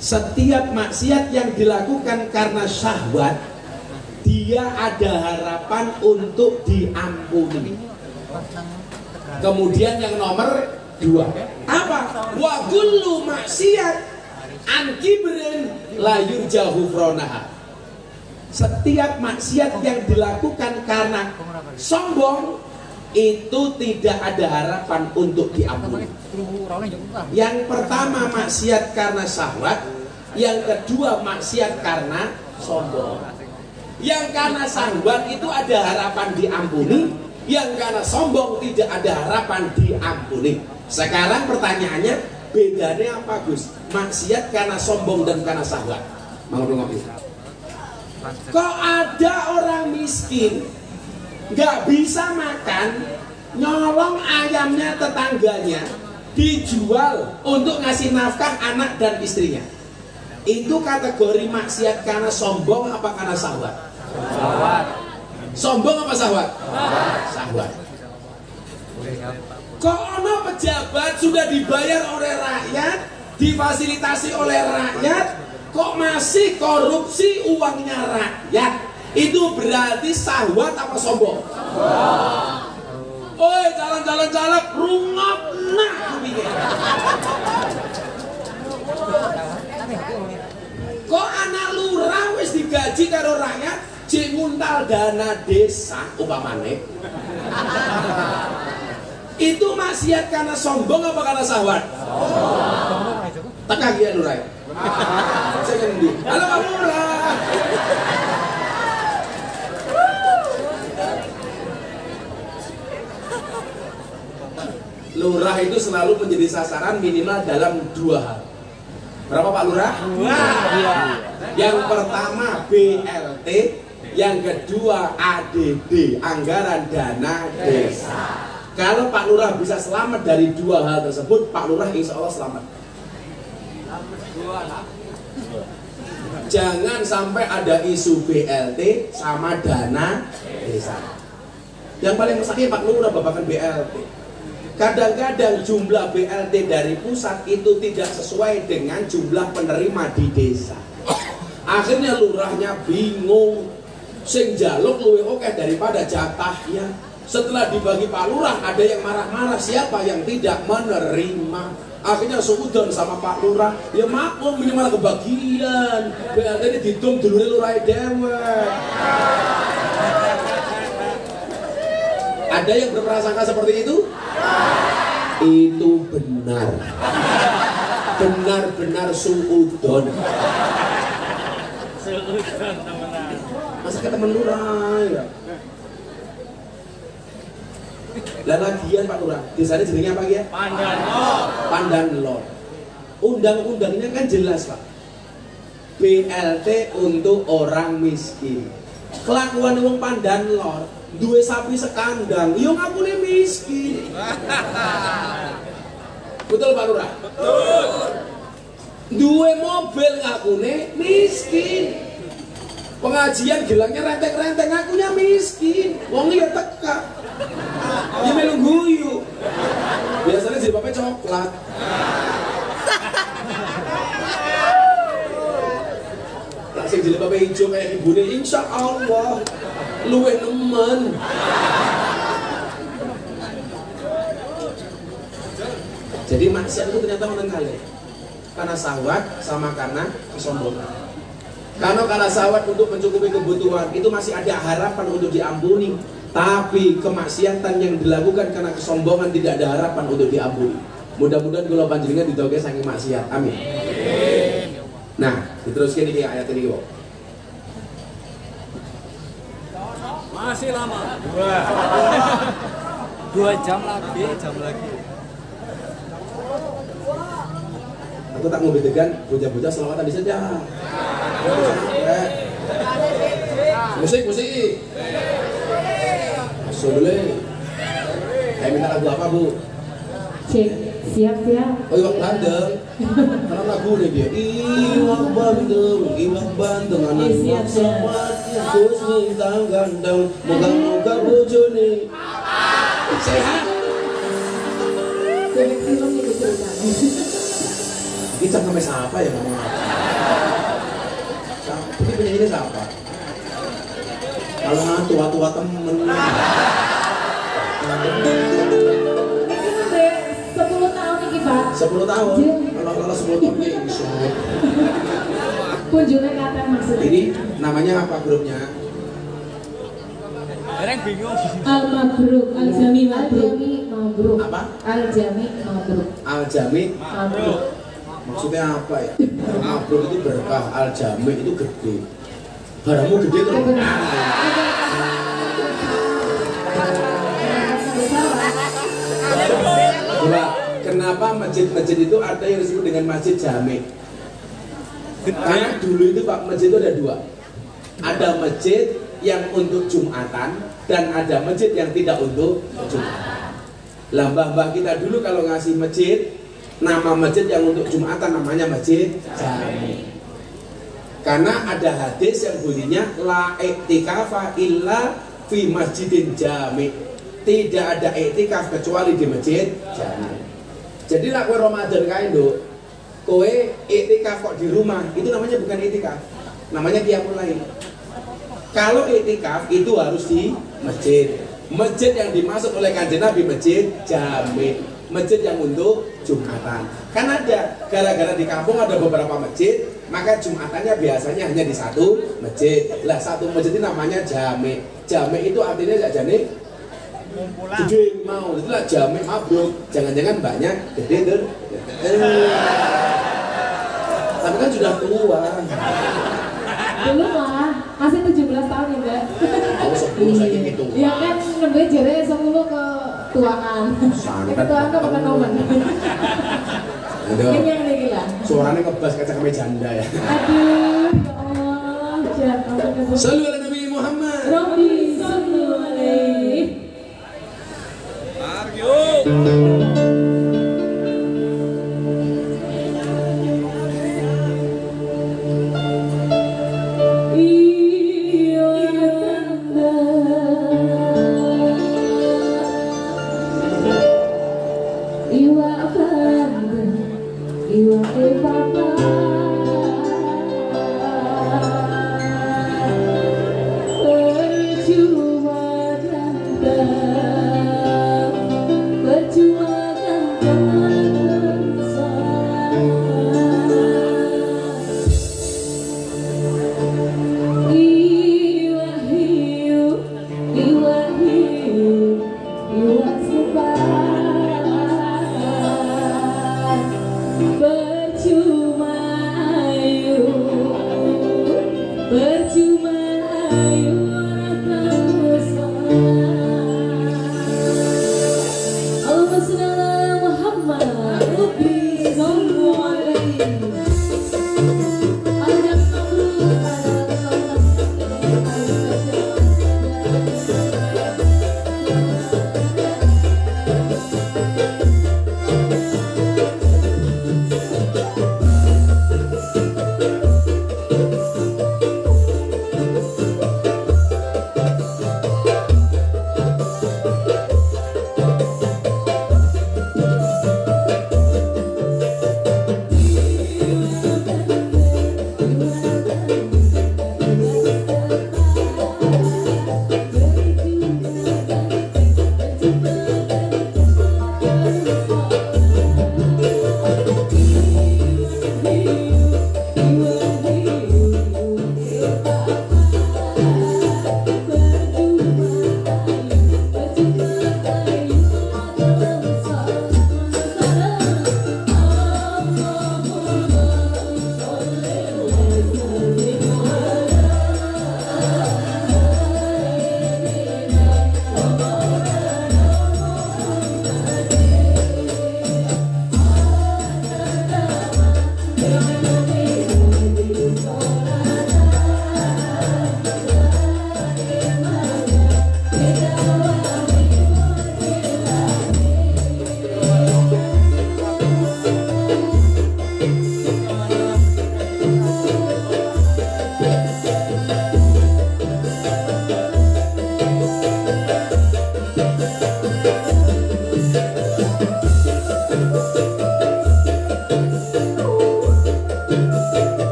Setiap maksiat yang dilakukan karena syahwat, dia ada harapan untuk diampuni. Kemudian yang nomor 2 apa? Wa kullu maksiat an kibrin la yurja ghufranaha. Setiap maksiat yang dilakukan karena sombong, itu tidak ada harapan untuk diampuni. Yang pertama maksiat karena syahwat, yang kedua maksiat karena sombong. Yang karena syahwat itu ada harapan diampuni, yang karena sombong tidak ada harapan diampuni. Sekarang pertanyaannya, bedanya apa Gus? Maksiat karena sombong dan karena syahwat. Mau ngomong itu? Kok ada orang miskin nggak bisa makan, nyolong ayamnya tetangganya, dijual untuk ngasih nafkah anak dan istrinya. Itu kategori maksiat karena sombong apa karena syahwat? Syahwat. Sombong apa syahwat? Syahwat. Kok ono pejabat sudah dibayar oleh rakyat, difasilitasi oleh rakyat, kok masih korupsi uangnya rakyat? Itu berarti syahwat apa sombong? Oi, calon-calon caleg rungok nak kupinge. Kok anak lurah wis digaji karo rakyat, jek nguntal dana desa upamane. Itu maksiat karena sombong apa karena syahwat? Tekan dia lurah. Saya ngendi? Halo Pak Lurah. Lurah itu selalu menjadi sasaran minimal dalam 2 hal. Berapa Pak Lurah? 2. Yang pertama BLT, yang kedua ADD, anggaran dana desa. Kalau Pak Lurah bisa selamat dari 2 hal tersebut, Pak Lurah insya Allah selamat. Jangan sampai ada isu BLT sama dana desa. Yang paling sakit Pak Lurah babakan BLT. Kadang-kadang jumlah BLT dari pusat itu tidak sesuai dengan jumlah penerima di desa. Akhirnya lurahnya bingung, sing jaluk luwih oke daripada jatahnya. Setelah dibagi Pak Lurah, ada yang marah-marah, siapa yang tidak menerima. Akhirnya suudon sama Pak Lurah, ya maklum minimal kebagian. BLT ini dihitung dulu lurah dewe. Ada yang berprasangka seperti itu? Itu benar. Benar-benar suudon. Masa ke temen lurah ya? Lah lagian Pak Lurah, desanya jenenge apa ya? Pandanlor. Pandanlor. Undang-undangnya kan jelas Pak. BLT untuk orang miskin. Kelakuan wong Pandanlor, duwe sapi sekandang, yo ngapune miskin. Betul Pak Lurah? Betul. Duwe mobil ngakune miskin. Pengajian gelangnya renteng-renteng ngakunya miskin. Wong ya teka. Ya melu guyu. Biasanya jadi pape coklat. Tak sing jadi pape hijau kayak ibune insya Allah luwih nemen. Jadi maksiat itu ternyata menang kali. Karena syahwat sama karena kesombongan. Karena syahwat untuk mencukupi kebutuhan itu masih ada harapan untuk diampuni. Tapi kemaksiatan yang dilakukan karena kesombongan tidak ada harapan untuk diampuni. Mudah-mudahan kalau panjenengan ditoge saking maksiat. Amin. Nah, diteruskan ini ayat ini kok. Masih lama. 2 jam lagi, Aku tak mau bedakan bocah-bocah selawatan di saja. Musik. Masuk dulu. Kayak minta lagu apa, Bu? Cek, siap. Oh, Iwak Bandeng. Karena lagu nih dia. Iwak Bandeng anak Siap. sobat Gus bintang gandeng moga-moga bojone sehat. Bebek film itu ceritanya. Kita sampai siapa ya ngomong apa? Ini penyanyinya siapa? Kalau nggak tua-tua temen. Ini udah 10 tahun nih Pak. 10 tahun. Kalau 10 tahun kayak gitu. Kunjungnya kapan maksudnya? Ini namanya apa grupnya? Orang bingung. Al-Mabruk, Al-Jami Mabruk. Apa? Al-Jami Mabruk. Al-Jami. Mabruk. Maksudnya apa ya? Mabruk itu berkah, Al-Jami itu gede. Barangmu gede terus. Coba, kenapa masjid-masjid itu ada yang disebut dengan masjid jami? Karena dulu itu Pak, masjid itu ada dua. Ada masjid yang untuk Jumatan dan ada masjid yang tidak untuk Jumatan. Lah mbah-mbah kita dulu kalau ngasih masjid, nama masjid yang untuk Jumatan namanya masjid jami. Karena ada hadis yang bunyinya la i'tikafa illa fi masjidin jami. Tidak ada i'tikaf kecuali di masjid jami. Jadi lah kowe Ramadan kae nduk, kowe i'tikaf kok di rumah, itu namanya bukan i'tikaf. Namanya qiyamul lail. Kalau i'tikaf itu harus di masjid. Masjid yang dimasuk oleh Kanjeng Nabi masjid jami. Masjid yang untuk Jumatan. Kan ada, gara-gara di kampung ada beberapa masjid, maka Jumatannya biasanya hanya di satu masjid. Lah satu masjid itu namanya jami. Jami itu artinya jane gede mau, itulah jami mabruk. Jangan-jangan banyak gede dan tapi kan sudah tua. Dulu lah, masih 17 tahun ya Mbak. Oh 10 saja gitu. Ya kan nembe jere 10 ke tuaan. Ke tuaan kok bukan momen. Kenyang lagi lah. Suaranya ngebas kaca kami janda ya. Aduh, ya Allah, jangan. Sallu ala Nabi Muhammad. Robbi sallu alaihi. Allahumma shalli ala Muhammad.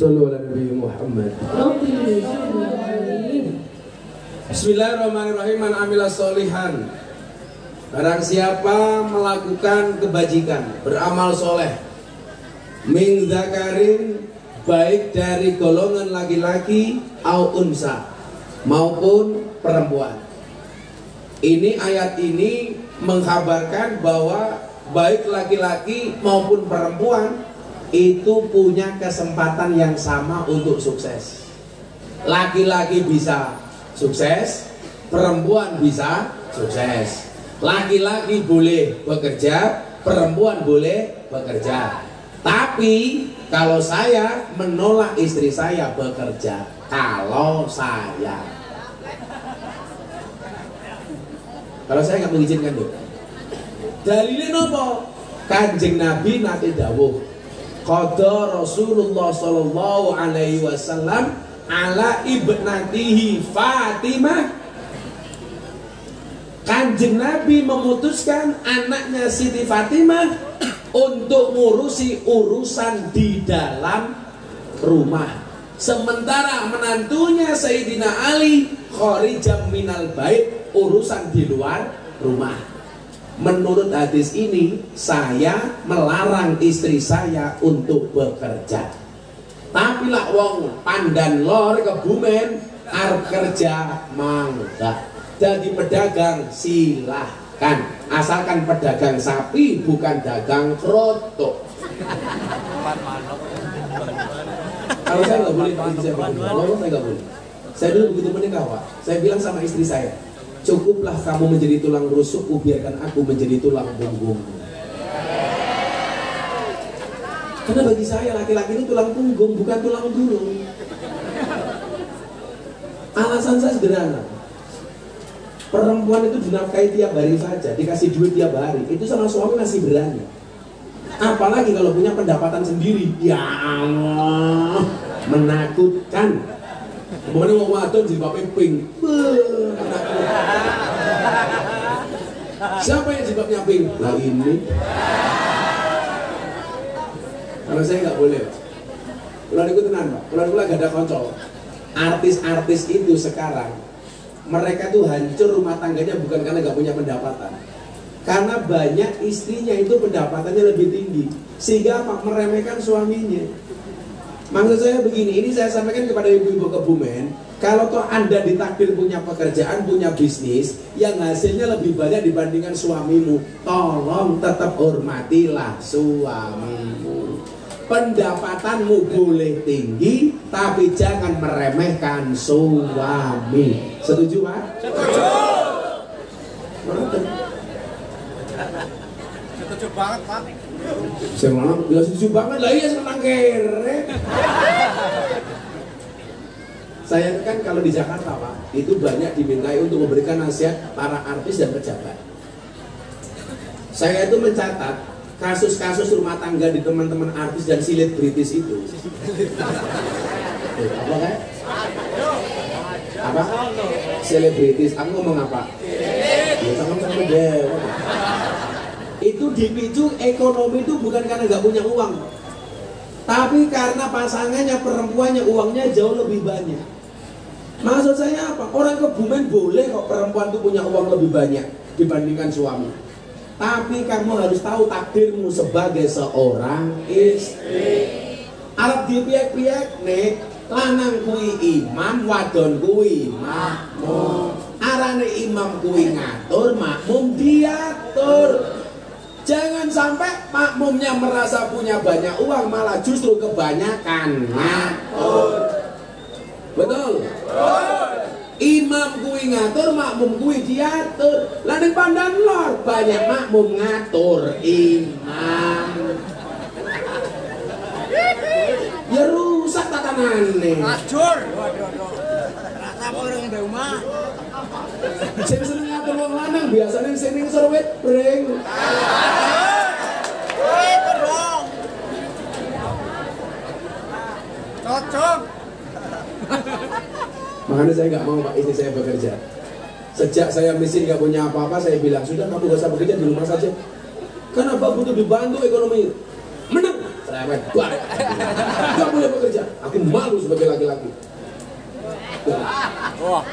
Sallu ala Nabi Muhammad. Bismillahirrahmanirrahim. Man amila solihan, barang siapa melakukan kebajikan, beramal soleh, min dzakarin, baik dari golongan laki-laki au unsa maupun perempuan. Ini ayat ini mengkabarkan bahwa baik laki-laki maupun perempuan itu punya kesempatan yang sama untuk sukses. Laki-laki bisa sukses, perempuan bisa sukses. Laki-laki boleh bekerja, perempuan boleh bekerja. Tapi kalau saya menolak istri saya bekerja, kalau saya nggak mengizinkan tuh. Dalilnya nopo? Kanjeng Nabi nate dawuh, qada Rasulullah sallallahu alaihi wasallam ala ibnatihi Fatimah Kanjeng Nabi memutuskan anaknya Siti Fatimah untuk ngurusi urusan di dalam rumah, sementara menantunya Sayyidina Ali kharijam minal bait, urusan di luar rumah. Menurut hadis ini, saya melarang istri saya untuk bekerja. Tapi lah wong pandan lor Kebumen arep kerja mangga. Jadi pedagang silahkan, asalkan pedagang sapi bukan dagang kroto. Kalau saya nggak boleh, saya nggak boleh. Saya dulu begitu menikah, Pak. Saya bilang sama istri saya, cukuplah kamu menjadi tulang rusukku, biarkan aku menjadi tulang punggungmu. Karena bagi saya laki-laki itu tulang punggung, bukan tulang bulung. Alasan saya sederhana. Perempuan itu dinafkahi tiap hari saja, dikasih duit tiap hari, itu sama suami masih berani. Apalagi kalau punya pendapatan sendiri, ya Allah, menakutkan. Kemudian mau wadon jadi bapak pink, siapa yang jilbabnya pink? Lah ini. Kalau saya nggak boleh, kalau aku tenang, Pak. Kalau aku lagi ada konco, artis-artis itu sekarang mereka tuh hancur rumah tangganya bukan karena nggak punya pendapatan, karena banyak istrinya itu pendapatannya lebih tinggi, sehingga apa? Meremehkan suaminya. Maksud saya begini, ini saya sampaikan kepada ibu-ibu Kebumen, kalau toh Anda ditakdir punya pekerjaan, punya bisnis yang hasilnya lebih banyak dibandingkan suamimu, tolong tetap hormatilah suamimu. Pendapatanmu boleh tinggi, tapi jangan meremehkan suami. Setuju, Pak? Setuju. Setuju banget, Pak. Saya malah ya setuju banget lah, iya senang kere. Saya kan kalau di Jakarta, Pak, itu banyak dimintai untuk memberikan nasihat para artis dan pejabat. Saya itu mencatat kasus-kasus rumah tangga di teman-teman artis dan selebritis itu. Apa kan? Apa? Selebritis. Aku ngomong apa? Ya sama-sama deh. Itu dipicu ekonomi itu bukan karena nggak punya uang, tapi karena pasangannya perempuannya uangnya jauh lebih banyak. Maksud saya apa? Orang Kebumen boleh kok perempuan tuh punya uang lebih banyak dibandingkan suami. Tapi kamu harus tahu takdirmu sebagai seorang istri. Arab dipiak-piak nih, lanang kui imam, wadon kui makmum. Arane imam kui ngatur, makmum diatur. Jangan sampai makmumnya merasa punya banyak uang, malah justru kebanyakan ngatur. Betul? Imam kui ngatur, makmum kui diatur. Lalu pandan lor, banyak makmum ngatur imam. Ya rusak tatanannya. Acur. Rasa orang di rumah. Sing seneng ngatur wong lanang biasanya sing serwet breng. Terong. Cocok. Makanya saya nggak mau Pak istri saya bekerja. Sejak saya miskin nggak punya apa-apa, saya bilang sudah kamu gak usah bekerja di rumah saja. Karena Bapak butuh dibantu ekonomi. Menang. Cerewet banget. Gak boleh bekerja. Aku malu sebagai laki-laki. Wah.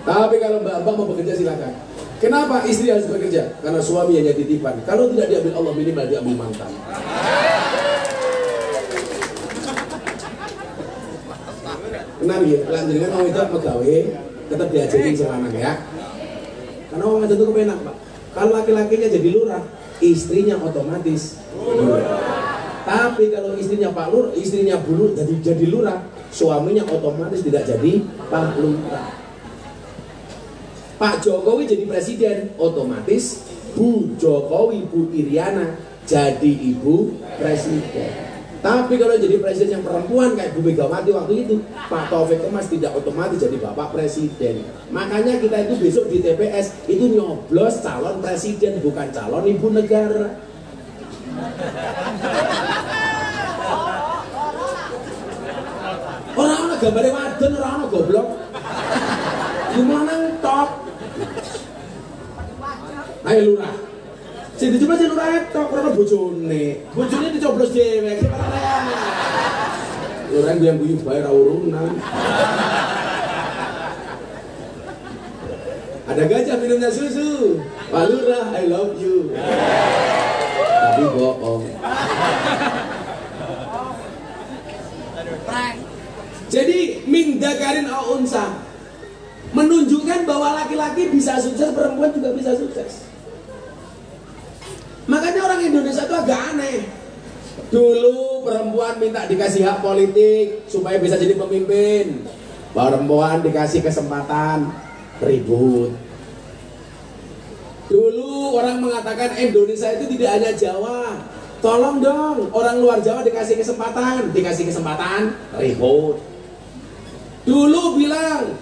Tapi kalau Mbak mau bekerja silakan. Kenapa istri harus bekerja? Karena suami hanya titipan. Kalau tidak diambil Allah, minimal diambil mantan. Kenal ya, lanjutkan mau itu pegawai tetap diajarin selanang ya. Karena orang itu kepenak Pak. Kalau laki-lakinya jadi lurah, istrinya otomatis lurah. Tapi kalau istrinya Pak Lur, istrinya Bu jadi lurah, suaminya otomatis tidak jadi Pak Lurah. Pak Jokowi jadi presiden, otomatis Bu Jokowi, Bu Iriana jadi ibu presiden. Tapi kalau jadi presiden yang perempuan kayak Bu Megawati waktu itu, Pak Taufik Kemas tidak otomatis jadi bapak presiden. Makanya kita itu besok di TPS itu nyoblos calon presiden, bukan calon ibu negara. Orang-orang gambarnya wadon, orang-orang goblok. Gimana top? Ayo lurah. Sing dijupuk sing lurah tok ora bojone. Bojone dicoblos dhewe iki parean. Lurah gue yang guyu bae ra urunan. Ada gajah minumnya susu. Pak Lurah, I love you. Tapi bohong. Jadi mindakarin au unsa menunjukkan bahwa laki-laki bisa sukses, perempuan juga bisa sukses. Makanya orang Indonesia itu agak aneh. Dulu perempuan minta dikasih hak politik supaya bisa jadi pemimpin. Perempuan dikasih kesempatan, ribut. Dulu orang mengatakan Indonesia itu tidak hanya Jawa. Tolong dong, orang luar Jawa dikasih kesempatan, ribut. Dulu bilang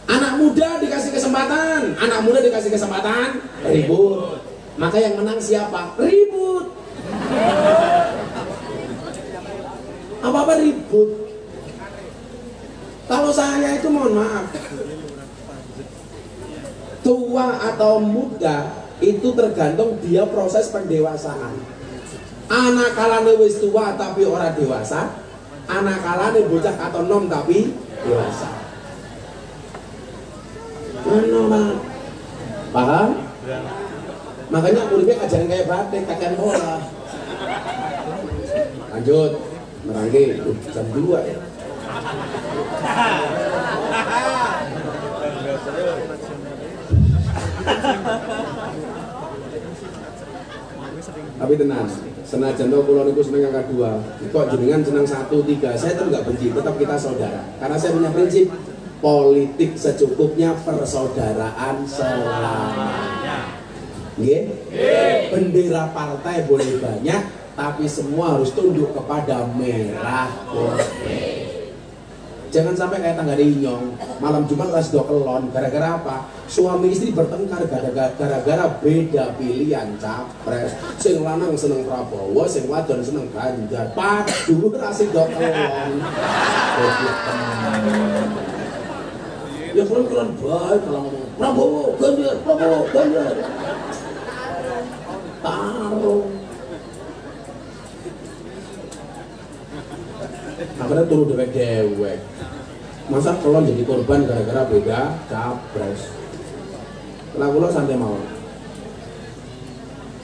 anak muda dikasih kesempatan, ribut. Maka yang menang siapa? Ribut. Apa-apa ribut. Kalau saya itu mohon maaf, tua atau muda itu tergantung dia proses pendewasaan. Anak kalane wis tua tapi ora dewasa, anak kalane bocah atau nom tapi dewasa. Paham? Makanya muridnya ajaran kayak batik, kajian bola. Lanjut, merangge, jam 2 ya. Tapi tenang, senajan to kula niku seneng angka 2. Kok jenengan senang 1, 3. Saya tetap nggak benci, tetap kita saudara. Karena saya punya prinsip politik secukupnya, persaudaraan selamanya. Nggih? Bendera partai boleh banyak, tapi semua harus tunduk kepada merah putih. Jangan sampai kayak tangga inyong, malam Jumat ras do kelon. Gara-gara apa? Suami istri bertengkar gara-gara beda pilihan capres. Sing lanang seneng Prabowo, sing wadon seneng Ganjar. Padu rasik do kelon. Ya kelon baik kalau ngomong Prabowo, Ganjar. Tarung. Akhirnya turun dewek. Masa kelon jadi korban gara-gara beda capres. Kalau lo santai mau.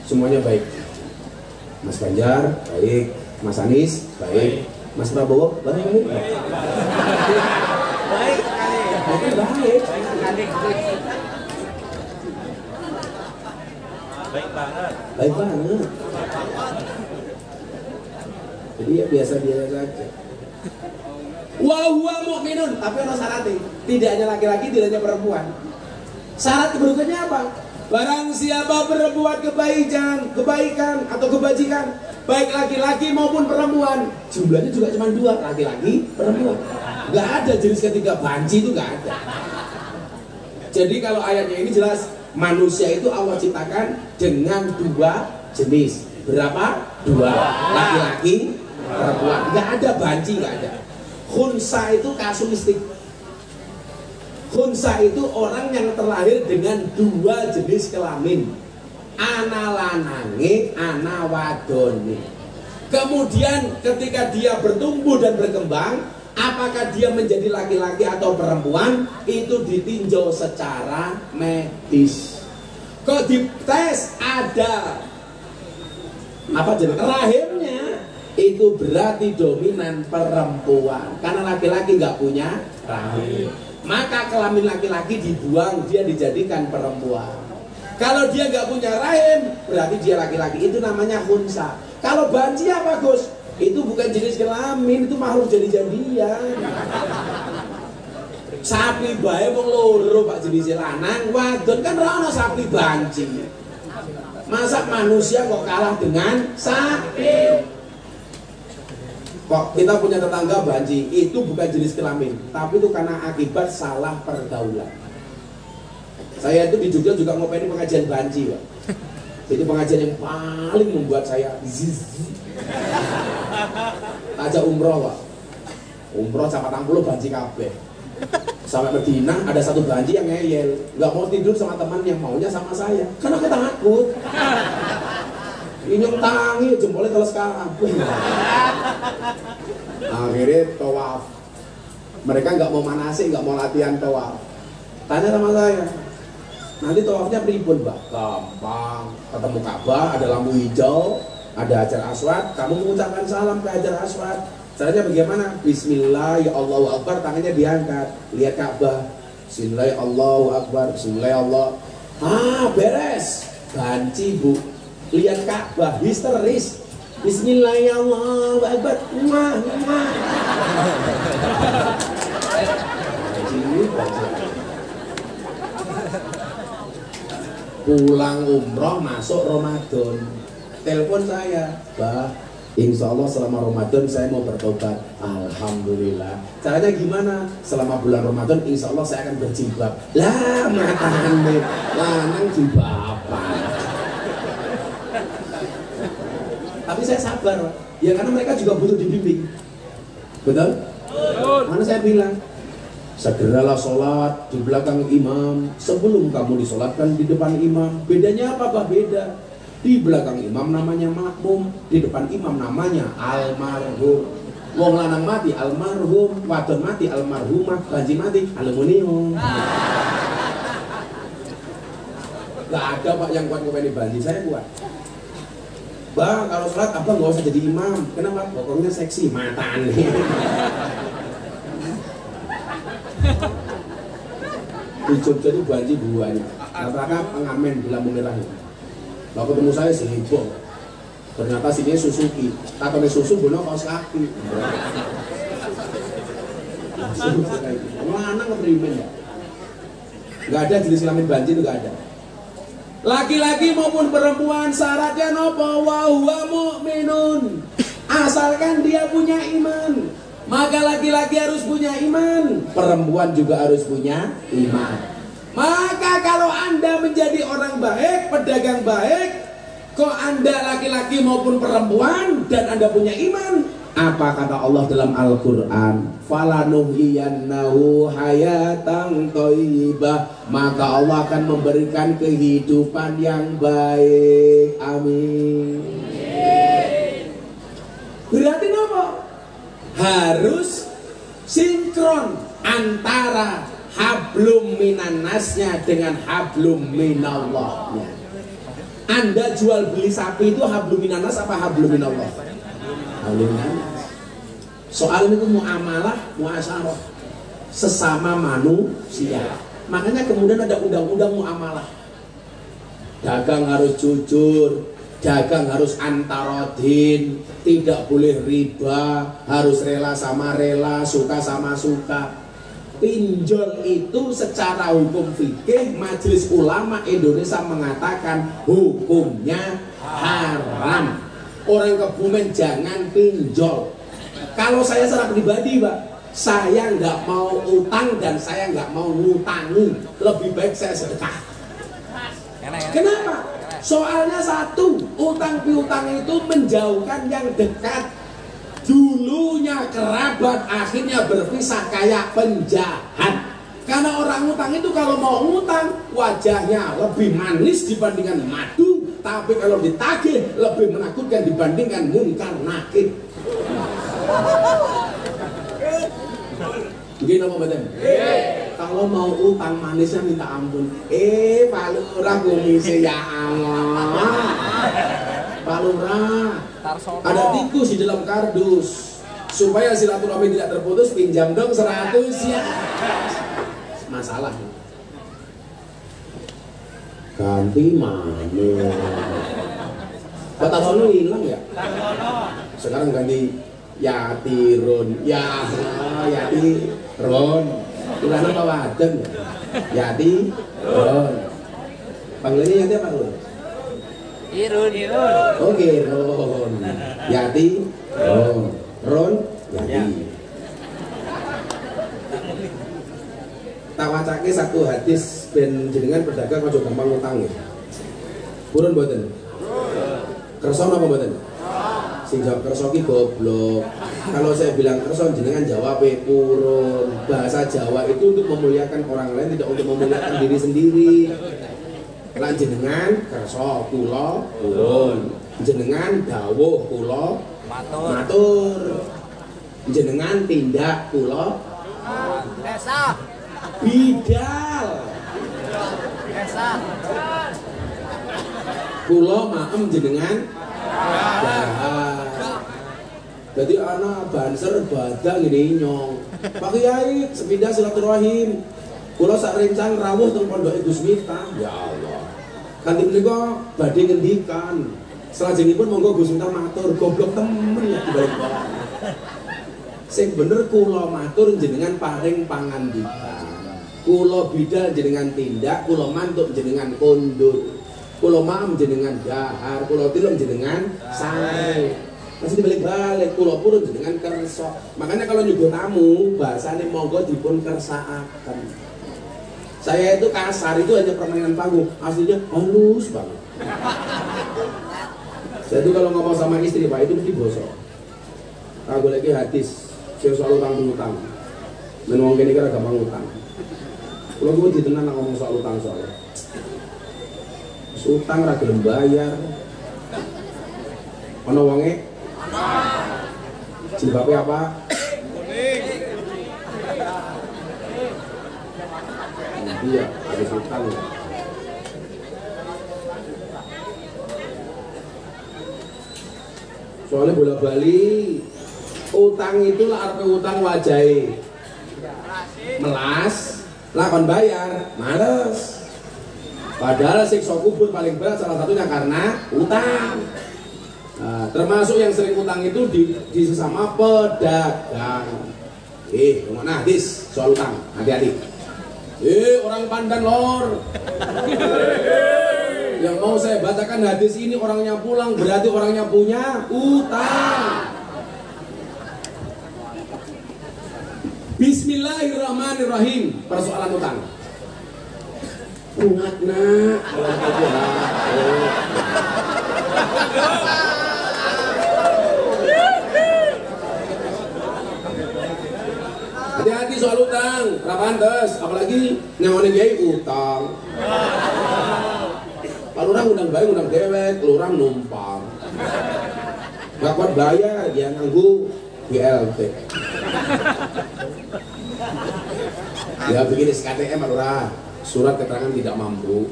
Semuanya baik. Mas Ganjar baik, Mas Anies baik, Mas Prabowo baik. Baik. Baik banget. Jadi ya biasa-biasa saja. Wa huwa mu'minun, tapi ono syaratnya. Tidak hanya laki-laki, tidak hanya perempuan. Syarat keburukannya apa? Barang siapa berbuat kebaikan atau kebajikan, baik laki-laki maupun perempuan. Jumlahnya juga cuma 2, laki-laki, perempuan. Gak ada jenis ketiga, banci itu gak ada. Jadi kalau ayatnya ini jelas, manusia itu Allah ciptakan dengan 2 jenis. Berapa? 2, laki-laki, perempuan. Gak ada banci, gak ada. Khunsa itu kasuistik. Khunsa itu orang yang terlahir dengan 2 jenis kelamin, ana lanange, ana wadone. Kemudian ketika dia bertumbuh dan berkembang, apakah dia menjadi laki-laki atau perempuan, itu ditinjau secara medis. Kok dites ada apa jenis rahimnya, itu berarti dominan perempuan, karena laki-laki nggak punya rahim. Maka kelamin laki-laki dibuang, dia dijadikan perempuan. Kalau dia nggak punya rahim, berarti dia laki-laki, itu namanya khunsa. Kalau banci apa Gus? Itu bukan jenis kelamin, itu makhluk jadi-jadian. Sapi bae wong loro Pak jenis lanang, wadon kan ora ono sapi banci. Masa manusia kok kalah dengan sapi? Kok kita punya tetangga banci, itu bukan jenis kelamin, tapi itu karena akibat salah pergaulan. Saya itu di Jogja juga ngopeni pengajian banci, Pak. Itu pengajian yang paling membuat saya zizi. Aja umroh, Pak. Umroh 40 banci kabeh. Sampai Madinah ada satu banci yang ngeyel, nggak mau tidur sama teman yang maunya sama saya, karena aku takut. Inyong tangi jempolnya teles kabeh. Akhirnya tawaf. Mereka nggak mau manasik, nggak mau latihan tawaf. Tanya sama saya, nanti tawafnya pripun, Mbak? Gampang, ketemu Ka'bah, ada lampu hijau, ada Hajar Aswad, kamu mengucapkan salam ke Hajar Aswad. Caranya bagaimana? Bismillah, ya Allahu Akbar, tangannya diangkat, lihat Ka'bah. Bismillah, ya Allahu Akbar, Bismillah, ya Allah. Beres. Banci, Bu. Lihat Ka'bah, histeris. Bismillah, ya Allahu Akbar. Pulang umroh masuk Ramadan, telepon saya, Bah, insya Allah selama Ramadan saya mau bertobat. Alhamdulillah. Caranya gimana? Selama bulan Ramadan insya Allah saya akan berjilbab. Lah matakan nih, lanang jilbaban. Tapi saya sabar, ya karena mereka juga butuh dibimbing. Betul? Mana saya bilang, segeralah sholat di belakang imam sebelum kamu disolatkan di depan imam. Bedanya apa, Bah? Beda. Di belakang imam namanya makmum, di depan imam namanya almarhum. Wong lanang mati almarhum, wadon mati almarhumah, banci mati aluminium. Gak ada, Pak, yang kuat ngopeni banci, saya kuat. Bah, kalau sholat abang gak usah jadi imam. Kenapa? Pokoknya seksi, matan. Di Jogja itu banci buahnya, rata-rata pengamen di lampu merah. Lalu ketemu saya sehibong, ternyata sini Suzuki, takutnya susu bono kaos kaki. Mana ngeprimen ya? Gak ada jenis kelamin banci itu, gak ada. Laki-laki maupun perempuan syaratnya nopo wa huwa mu'minun. Asalkan dia punya iman. Maka laki-laki harus punya iman, perempuan juga harus punya iman. Maka kalau Anda menjadi orang baik, pedagang baik, kok Anda laki-laki maupun perempuan dan Anda punya iman, apa kata Allah dalam Al-Quran? Falanuhyiyannahu hayatan thayyibah. Maka Allah akan memberikan kehidupan yang baik. Amin. Berarti apa? Harus sinkron antara hablum minannasnya dengan hablum minallahnya. Anda jual beli sapi itu hablum minannas apa hablum minallah? Hablum minannas. Soal ini muamalah, muasyarah sesama manusia. Makanya kemudian ada undang-undang muamalah. Dagang harus jujur, dagang harus antarodin, tidak boleh riba, harus rela sama rela, suka sama suka. Pinjol itu secara hukum fikih Majelis Ulama Indonesia mengatakan hukumnya haram. Orang Kebumen jangan pinjol. Kalau saya secara pribadi, Pak, saya nggak mau utang dan saya nggak mau ngutangi. Lebih baik saya sedekah. Kenapa? Soalnya satu, utang piutang itu menjauhkan yang dekat. Dulunya kerabat, akhirnya berpisah kayak penjahat. Karena orang utang itu kalau mau ngutang, wajahnya lebih manis dibandingkan madu, tapi kalau ditagih lebih menakutkan dibandingkan munkar nakir. Begini apa betul? Kalau mau utang manisnya minta ampun. Pak Lurah komisi ya Allah. Pak Lurah, ada tikus di dalam kardus. Supaya silaturahmi tidak terputus, pinjam dong 100 ya. Masalah. Ganti mana? Kota sono hilang ya? Sekarang ganti Yatirun, Yatiron. Udah apa waden ya? Yatiron. Panggilannya Yati apa Ron? Irun. Oke, Ron. Yati, Ron, Yati. Tak wacake satu hadis ben jenengan pedagang aja gampang ngutang ya. Purun mboten? Kersa napa mboten? Sing jawab kerso ki goblok. Kalau saya bilang kerso jenengan jawab purun. Bahasa Jawa itu untuk memuliakan orang lain, tidak untuk memuliakan diri sendiri. Lan jenengan kerso kula purun. Jenengan dawuh kula matur. Jenengan tindak kula bidal. Kula maem jenengan dahar. Jadi anak banser badak gini nyong. Pak Kiai sepindah silaturahim. Kula sak rencang rawuh teng pondok Gus Miftah. Ya Allah. Kanthi menika badhe ngendikan. Salajengipun monggo Gus Miftah matur, goblok temen ya dibalik-balik. Sing bener kula matur jenengan paring pangandikan. Kula bidal jenengan tindak, kula mantuk jenengan kondur. Kula maem jenengan dahar, kula tilem jenengan sare. Masih dibalik-balik, kula purun jenengan kersa. Makanya kalau nyuguh tamu, bahasane monggo dipun kersakaken. Saya itu kasar, itu hanya permainan panggung. Aslinya halus banget. Saya itu kalau ngomong sama istri, Pak, itu mesti bosok. Aku lagi hadis, saya soal utang-utang. Men wong kene kira gampang utang. Kalau gue ditenan ngomong soal utang soalnya. Utang ra gelem bayar. Ono wonge? Jilbabe apa? Iya, ada utang. Soalnya bola-bali utang itu lah arep utang wajahe. Melas, lakon bayar, males. Padahal siksa kubur paling berat salah satunya karena utang. Nah, termasuk yang sering utang itu di sesama pedagang. Nah, hadis soal utang, hati-hati. Orang Pandan lor. Yang mau saya bacakan hadis ini orangnya pulang berarti orangnya punya utang. Bismillahirrahmanirrahim. Persoalan utang. Ungat nak. Hati-hati soal utang, rapantes, apalagi nyawani kiai utang. Kalau orang undang bayi, undang dewek, orang numpang. Gak kuat bayar, dia nganggu BLT. Ya begini SKTM adalah surat keterangan tidak mampu.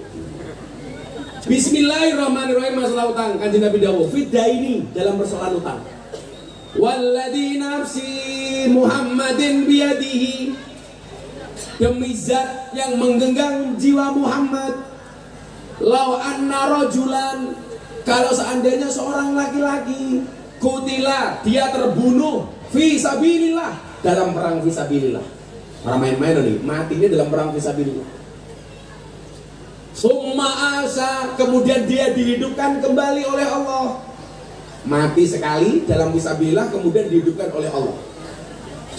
Bismillahirrahmanirrahim. Masalah utang, Kanjeng Nabi dawuh fidaini dalam persoalan utang. Walladzi nafsi Muhammadin biyadihi, demi zat yang menggenggam jiwa Muhammad, lau anna rajulan, kalau seandainya seorang laki-laki kutila, dia terbunuh fi sabilillah, dalam perang fi sabilillah. Orang main-main nih, matinya dalam perang fi sabilillah. Summa asa, kemudian dia dihidupkan kembali oleh Allah. Mati sekali dalam fisabilillah, kemudian dihidupkan oleh Allah.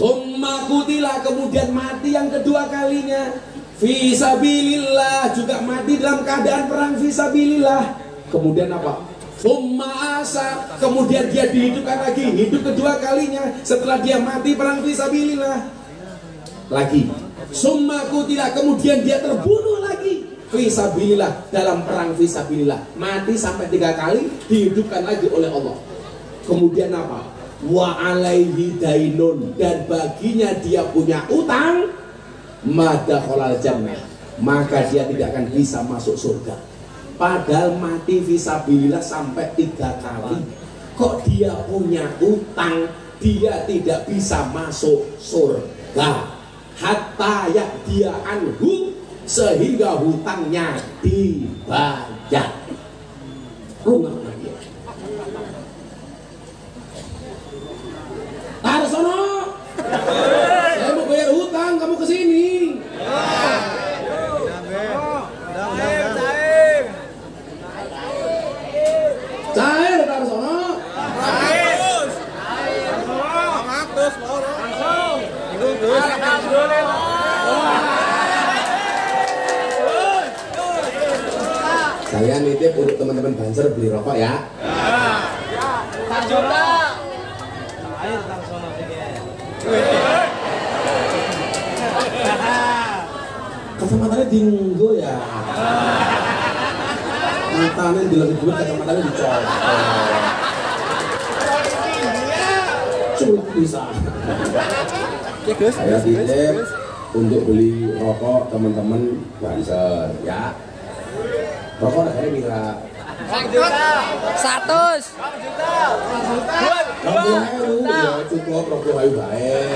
Summa kutila, kemudian mati yang kedua kalinya fisabilillah, juga mati dalam keadaan perang fisabilillah. Kemudian apa? Summa asa, kemudian dia dihidupkan lagi, hidup kedua kalinya setelah dia mati perang fisabilillah. Lagi summa kutila, kemudian dia terbunuh lagi fisabilillah, dalam perang fisabilillah, mati sampai 3 kali, dihidupkan lagi oleh Allah. Kemudian apa? Wa alaihi dainun, dan baginya dia punya utang, madakhalal jannah, maka dia tidak akan bisa masuk surga. Padahal mati fisabilillah sampai 3 kali, kok dia punya utang, dia tidak bisa masuk surga. Hatta ya dia anhu, sehingga hutangnya dibayar. Rumah lagi. Tarsono, saya mau bayar hutang, kamu kesini. Cair Tarsono. Saya nitip untuk teman-teman Banser beli rokok ya. 4 juta. Kacamatanya dinggo ya. Matanya dilebih duit, kacamatanya dicopot. Sulit bisa. Saya titip untuk beli rokok teman-teman Banser ya. Rokok harganya mira. 100. 20.000 ya cukup 20.000 baik.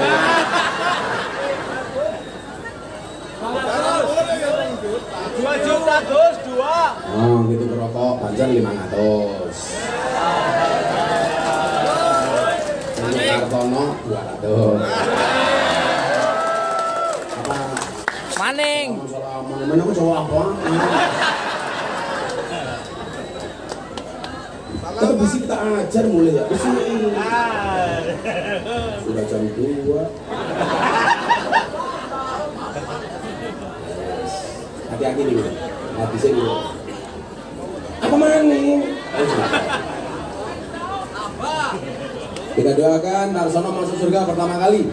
2 juta Gus, 2. Oh, gitu rokok Banser 500. Ini Kartono 200. Apa? Maning. Masalah mana aku cowok apa? Tapi besi kita ajar mulai ya besi. Sudah jam 2. Hati-hati nih, hati saya dulu. Apa maning? Kita doakan Narsono masuk surga pertama kali.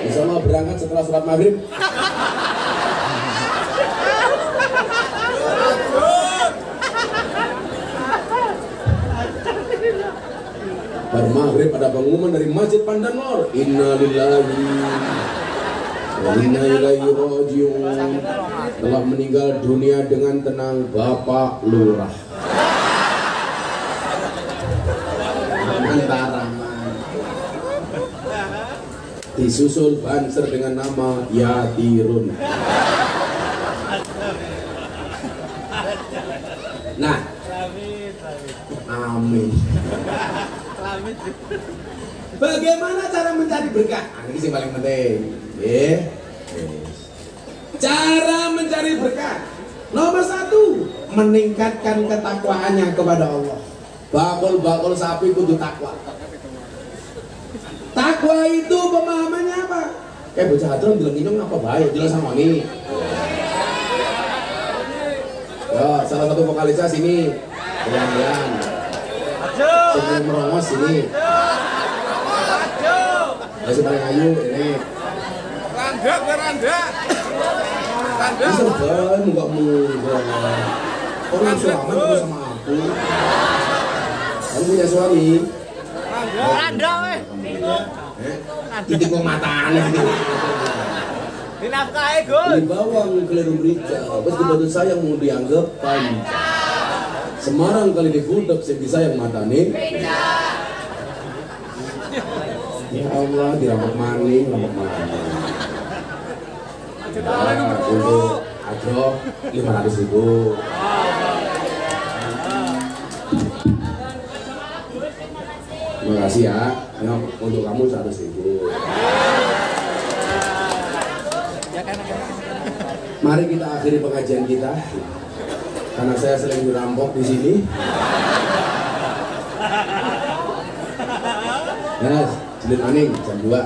Insya Allah berangkat setelah sholat maghrib. Pada maghrib ada pengumuman dari Masjid Pandanor. Inna lillahi wa inna ilaihi rajiun. Telah meninggal dunia dengan tenang Bapak Lurah. Antara disusul Banser dengan nama Yatirun. Nah, amin. Bagaimana cara mencari berkah? Nah, ini yang paling penting. Cara mencari berkah. Nomor 1, meningkatkan ketakwaannya kepada Allah. Bakul sapi kudu takwa. Takwa itu pemahamannya apa? Kayak bocah hadron bilang ini apa baik, jelas sama ini. Ya, salah satu vokalisnya sini. Jalan-jalan. Sebelum merongos sini. Masih paling ayu ini. Randa. Bisa kan, enggak mudah. Orang selamat itu sama aku. Kamu punya suami? Randa weh. Titik pematanya. Dinafkahi Gus. Beli bawang keliru merica, pas dibantu sayang mau dianggap panca. Semarang kali digudeg segi sayang matane. Ya Allah, dirampok maning, rampok maning. Untuk Ajo 500.000. Terima kasih ya. Ya, untuk kamu 100.000. Mari kita akhiri pengajian kita. Karena saya sering dirampok di sini. Yes, Cilik maning jam 2.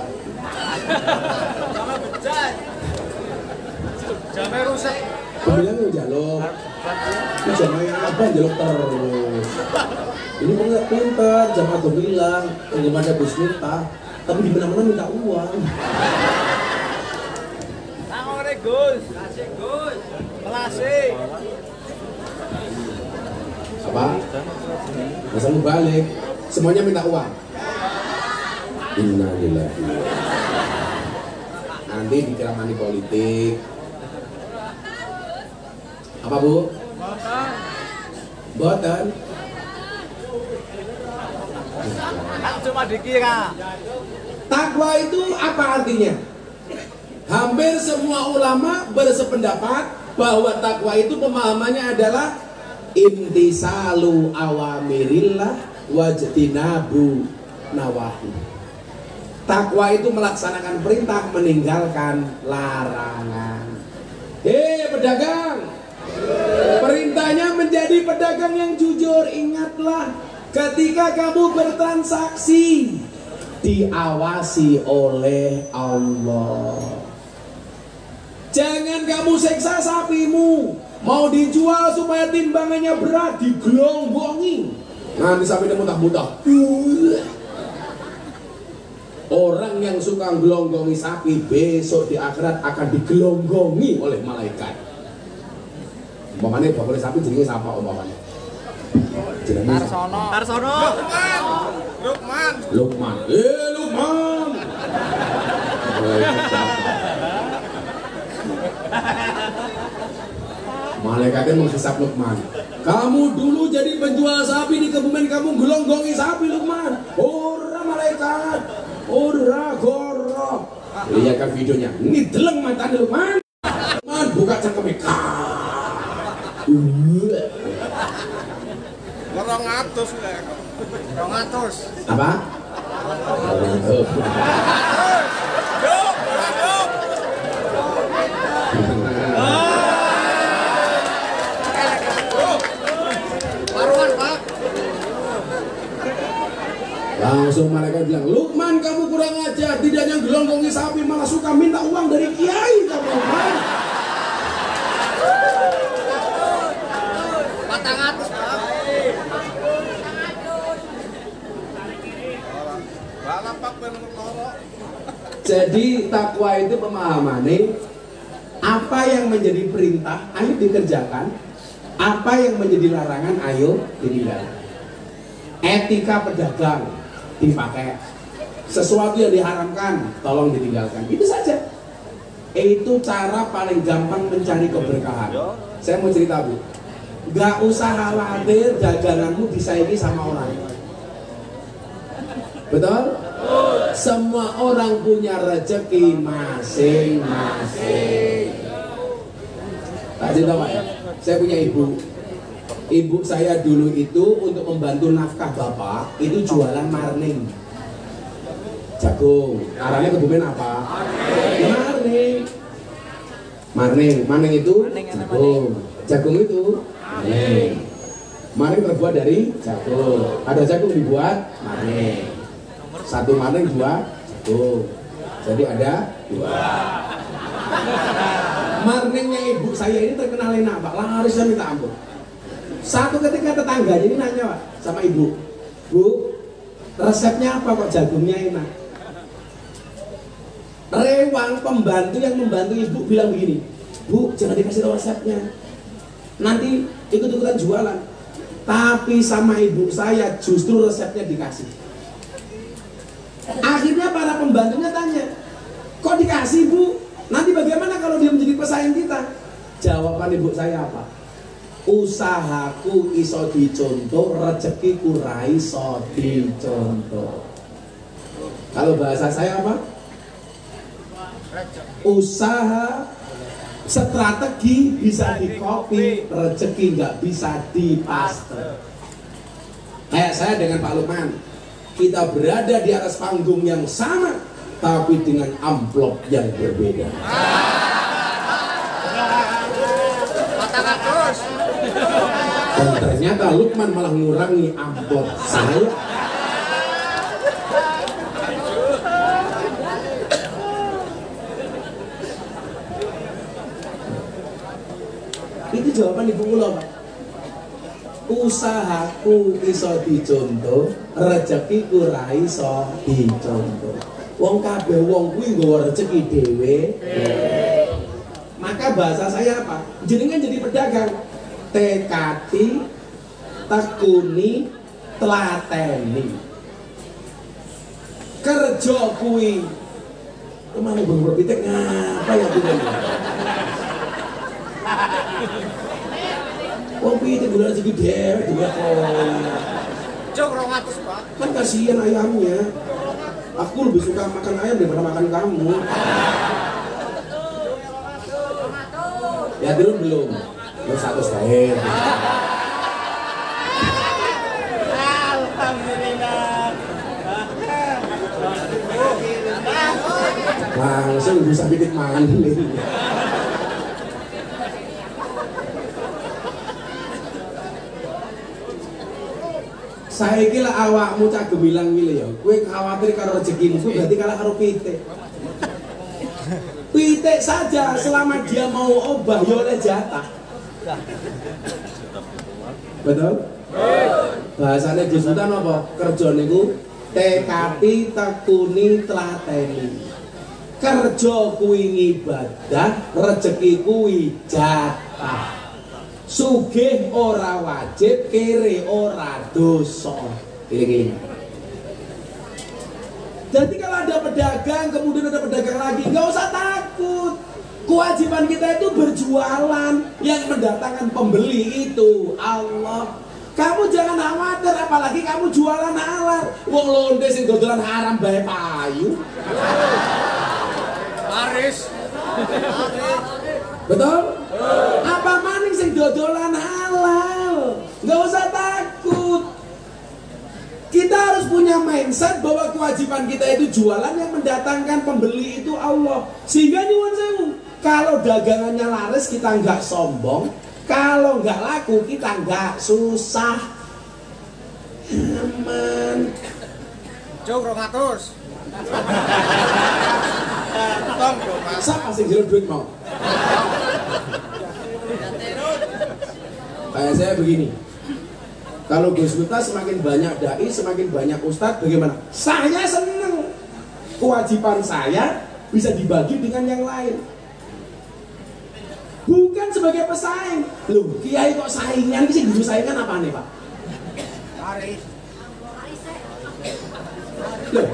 Jamnya rusak. Kemudian yang jaluk. Ini jamnya apa jaluk terus. Ini enggak pintar, jam aku bilang penggemarnya Gus Miftah, tapi di mana-mana minta uang. Tangore Gus. Kasih Gus. Melasih. Apa? Masa mau balik, semuanya minta uang. Innalillahi. Nanti dikira money politik. Apa Bu? Boten. Kan cuma dikira. Takwa itu apa artinya? Hampir semua ulama bersependapat bahwa takwa itu pemahamannya adalah intisalu awamirillah wajtinabu nawahi. Takwa itu melaksanakan perintah, meninggalkan larangan. Pedagang, perintahnya menjadi pedagang yang jujur. Ingatlah, ketika kamu bertransaksi diawasi oleh Allah. Jangan kamu seksa sapimu, mau dijual supaya timbangannya berat, digelombongi. Nanti sapinya mutah-mutah. Orang yang suka gelonggongi sapi besok di akhirat akan digelonggongi oleh malaikat. Umpamanya bakul sapi jenenge siapa umpamanya? Jenenge Tarsono. Lukman. Lukman. Malaikatnya menghisap Lukman. Kamu dulu jadi penjual sapi di Kebumen, kamu gelonggongi sapi Lukman. Ora malaikat. Ora goro. Lihatkan videonya. Ini deleng matanya Lukman. Lukman buka cangkeme. 200. Apa? Paruan, Pak. Langsung mereka bilang, Lukman kamu kurang ajar, tidak hanya gelonggongi sapi malah suka minta uang dari kiai kamu Lukman. 400, Pak. Jadi takwa itu pemahamannya apa yang menjadi perintah ayo dikerjakan, apa yang menjadi larangan ayo ditinggalkan. Etika pedagang dipakai, sesuatu yang diharamkan tolong ditinggalkan, itu saja. Itu cara paling gampang mencari keberkahan. Saya mau cerita Bu, gak usah khawatir daganganmu disaingi sama orang. Betul? Semua orang punya rezeki masing-masing. Tak cerita Pak ya, saya punya ibu. Ibu saya dulu itu untuk membantu nafkah bapak itu jualan marning, jagung. Arahnya Kebumen apa? Marning itu jagung. Jagung itu marning. Marning terbuat dari jagung. Ada jagung dibuat marning. Satu marning dua jagung. Jadi ada dua. Marningnya ibu saya ini terkenal enak Pak, larisnya minta ampun. Satu ketika tetangganya ini nanya Pak sama ibu, Bu, resepnya apa kok jagungnya enak? Rewang pembantu yang membantu ibu bilang begini, Bu, jangan dikasih tahu resepnya, nanti ikut-ikutan jualan. Tapi sama ibu saya justru resepnya dikasih. Akhirnya para pembantunya tanya, kok dikasih Bu? Nanti bagaimana kalau dia menjadi pesaing kita? Jawaban ibu saya apa? Usahaku iso dicontoh, rezekiku ra iso dicontoh. Kalau bahasa saya apa? Usaha strategi bisa di-copy, rezeki nggak bisa dipaste. Kayak saya dengan Pak Lukman, kita berada di atas panggung yang sama, tapi dengan amplop yang berbeda. 400. Dan ternyata Lukman malah ngurangi amplop saya. Itu jawaban ibu kula, Pak. Usahaku iso dicontoh, rezekiku ra iso dicontoh. Wong kabeh wong kuwi nggawa rezeki dhewe. Maka bahasa saya apa? Jenengan jadi pedagang, tekati, tekuni, telateni. Kerja kuwi. Kemana bang pitik ngapa ya pitik? Wong pitik gula rezeki dhewe juga kok. Cok 200, Pak. Kan kasihan ayamnya. Aku lebih suka makan ayam daripada makan kamu. Ya turun belum? Belum 100 kain. Alhamdulillah. Langsung bisa bikin mangan ini. Saya kira awakmu cak gemilang milih ya. Kue khawatir karo rezekimu, berarti kalah karo pitik. Pitik saja selama dia mau obah ya oleh jatah. Betul? Bahasanya Gus Sultan apa? Kerja niku tekati tekuni tlateni. Kerja kuwi ibadah, rezeki kuwi jatah. Sugih ora wajib, kere ora dosa. Iling-iling. Jadi kalau ada pedagang, kemudian ada pedagang lagi, nggak usah takut. Kewajiban kita itu berjualan, yang mendatangkan pembeli itu Allah. Kamu jangan khawatir, apalagi kamu jualan halal. Wong londe sing dodolan haram bae payu. Laris. Betul? Apa maning sing dodolan halal? Nggak usah takut. Kita harus punya mindset bahwa kewajiban kita itu jualan, yang mendatangkan pembeli itu Allah. Sehingga nyuwun sewu, kalau dagangannya laris kita nggak sombong, kalau nggak laku kita nggak susah. Aman. Jauh 200. Tong dong mas. Siapa sih jual duit mau? Kayak saya begini. Kalau Gus Miftah semakin banyak dai, semakin banyak ustadz, bagaimana? Saya senang. Kewajiban saya bisa dibagi dengan yang lain. Bukan sebagai pesaing. Loh, kiai kok saingan sih? Dulu saingan apa nih, Pak? Laris. Loh,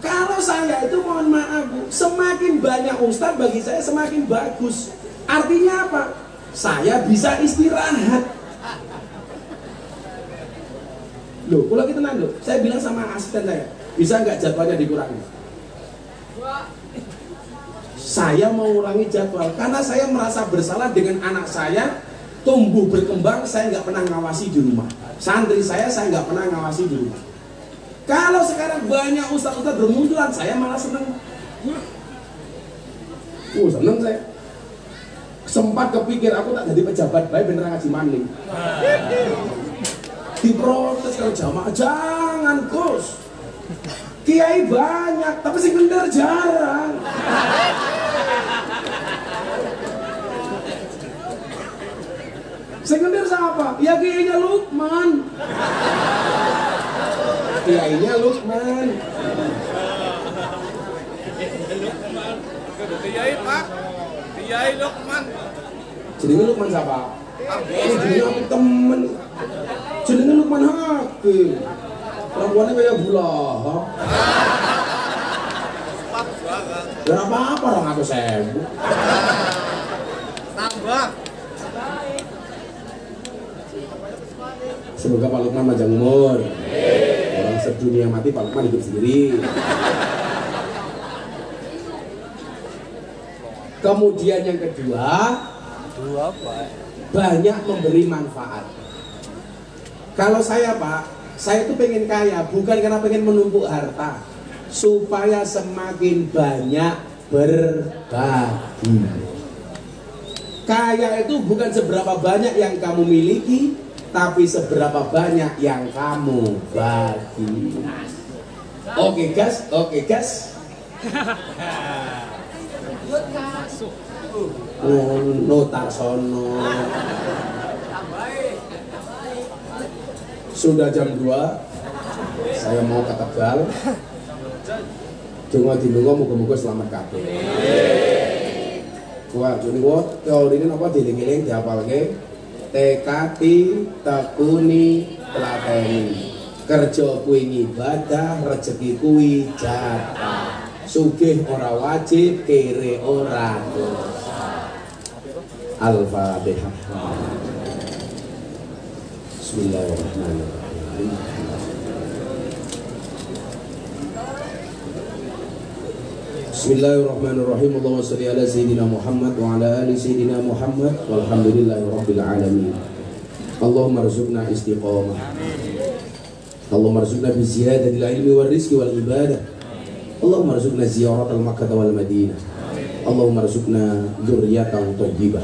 kalau saya itu mohon maaf, Bu, semakin banyak ustadz bagi saya semakin bagus. Artinya apa? Saya bisa istirahat. Loh, kalau kita tenang loh, saya bilang sama asisten saya, bisa nggak jadwalnya dikurangi? Saya mau ulangi jadwal karena saya merasa bersalah dengan anak saya tumbuh berkembang, saya nggak pernah ngawasi di rumah. Santri saya nggak pernah ngawasi di rumah. Kalau sekarang banyak ustadz-ustadz bermunculan, saya malah seneng. Seneng saya. Sempat kepikir aku tak jadi pejabat baik bener ngaji maning. Diprotes kalau jamaah, jangan Gus. Kiai banyak, tapi sing bener jarang. Sing bener siapa? Ya kiainya Lukman. Kiainya Lukman. Kiai Pak. Kiai Lukman. Jenenge Lukman siapa? Jenenge aku temen. Jenenge Lukman Hakim. Perempuannya kayak Bulaha. Ya apa-apa orang aku sembuh. Tambah. Semoga Pak Lukman panjang umur. Orang sedunia mati Pak Lukman hidup sendiri. Kemudian yang kedua, banyak memberi manfaat. Kalau saya Pak, saya tuh pengen kaya bukan karena pengen menumpuk harta, supaya semakin banyak berbagi. Kaya itu bukan seberapa banyak yang kamu miliki, tapi seberapa banyak yang kamu bagi. Oke guys, oke guys. Notarsono. Sudah jam 2. Saya mau ke Tegal. Donga dinunga muga-muga selamat kabeh. Kuwi jenenge teori ini napa dieling-eling dihafalke. Tekati tekuni tlateni. Kerja kuwi ibadah, rezeki kuwi jatah. Sugih ora wajib, kere ora dosa. Al-Fatihah. Bismillahirrahmanirrahim. Bismillahirrahmanirrahim. Allahumma shalli ala sayyidina Muhammad wa ala ali sayyidina Muhammad walhamdulillahi rabbil alamin. Allahumma rzuqna istiqamah. Allahumma rzuqna bi ziyadatil ilmi wal rizqi wal ibadah. Allahumma rzuqna ziyaratal Makkah wal Madinah. Allahumma rzuqna dzurriyyatan thayyibah.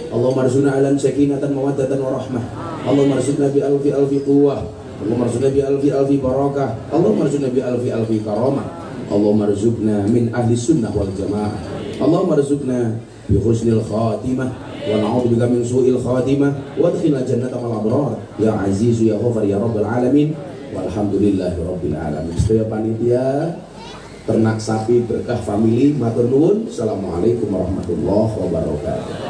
Allahumma rzuqna alam sakinatan mawaddatan wa rahmah. Allahumma rzuqna bi alfi alfi quwwah. Allahumma rzuqna bi alfi alfi barakah. Allahumma rzuqna bi alfi alfi karamah. Allahumma rzuqna min ahli sunnah wal jamaah. Allahumma rzuqna bi husnil khatimah wa na'udzubika min su'il khatimah wa adkhilna jannata mal abrar ya aziz ya ghafar ya rabbal alamin. Walhamdulillahirabbil alamin. Sedaya panitia ternak sapi berkah family matur nuwun. Assalamualaikum warahmatullahi wabarakatuh.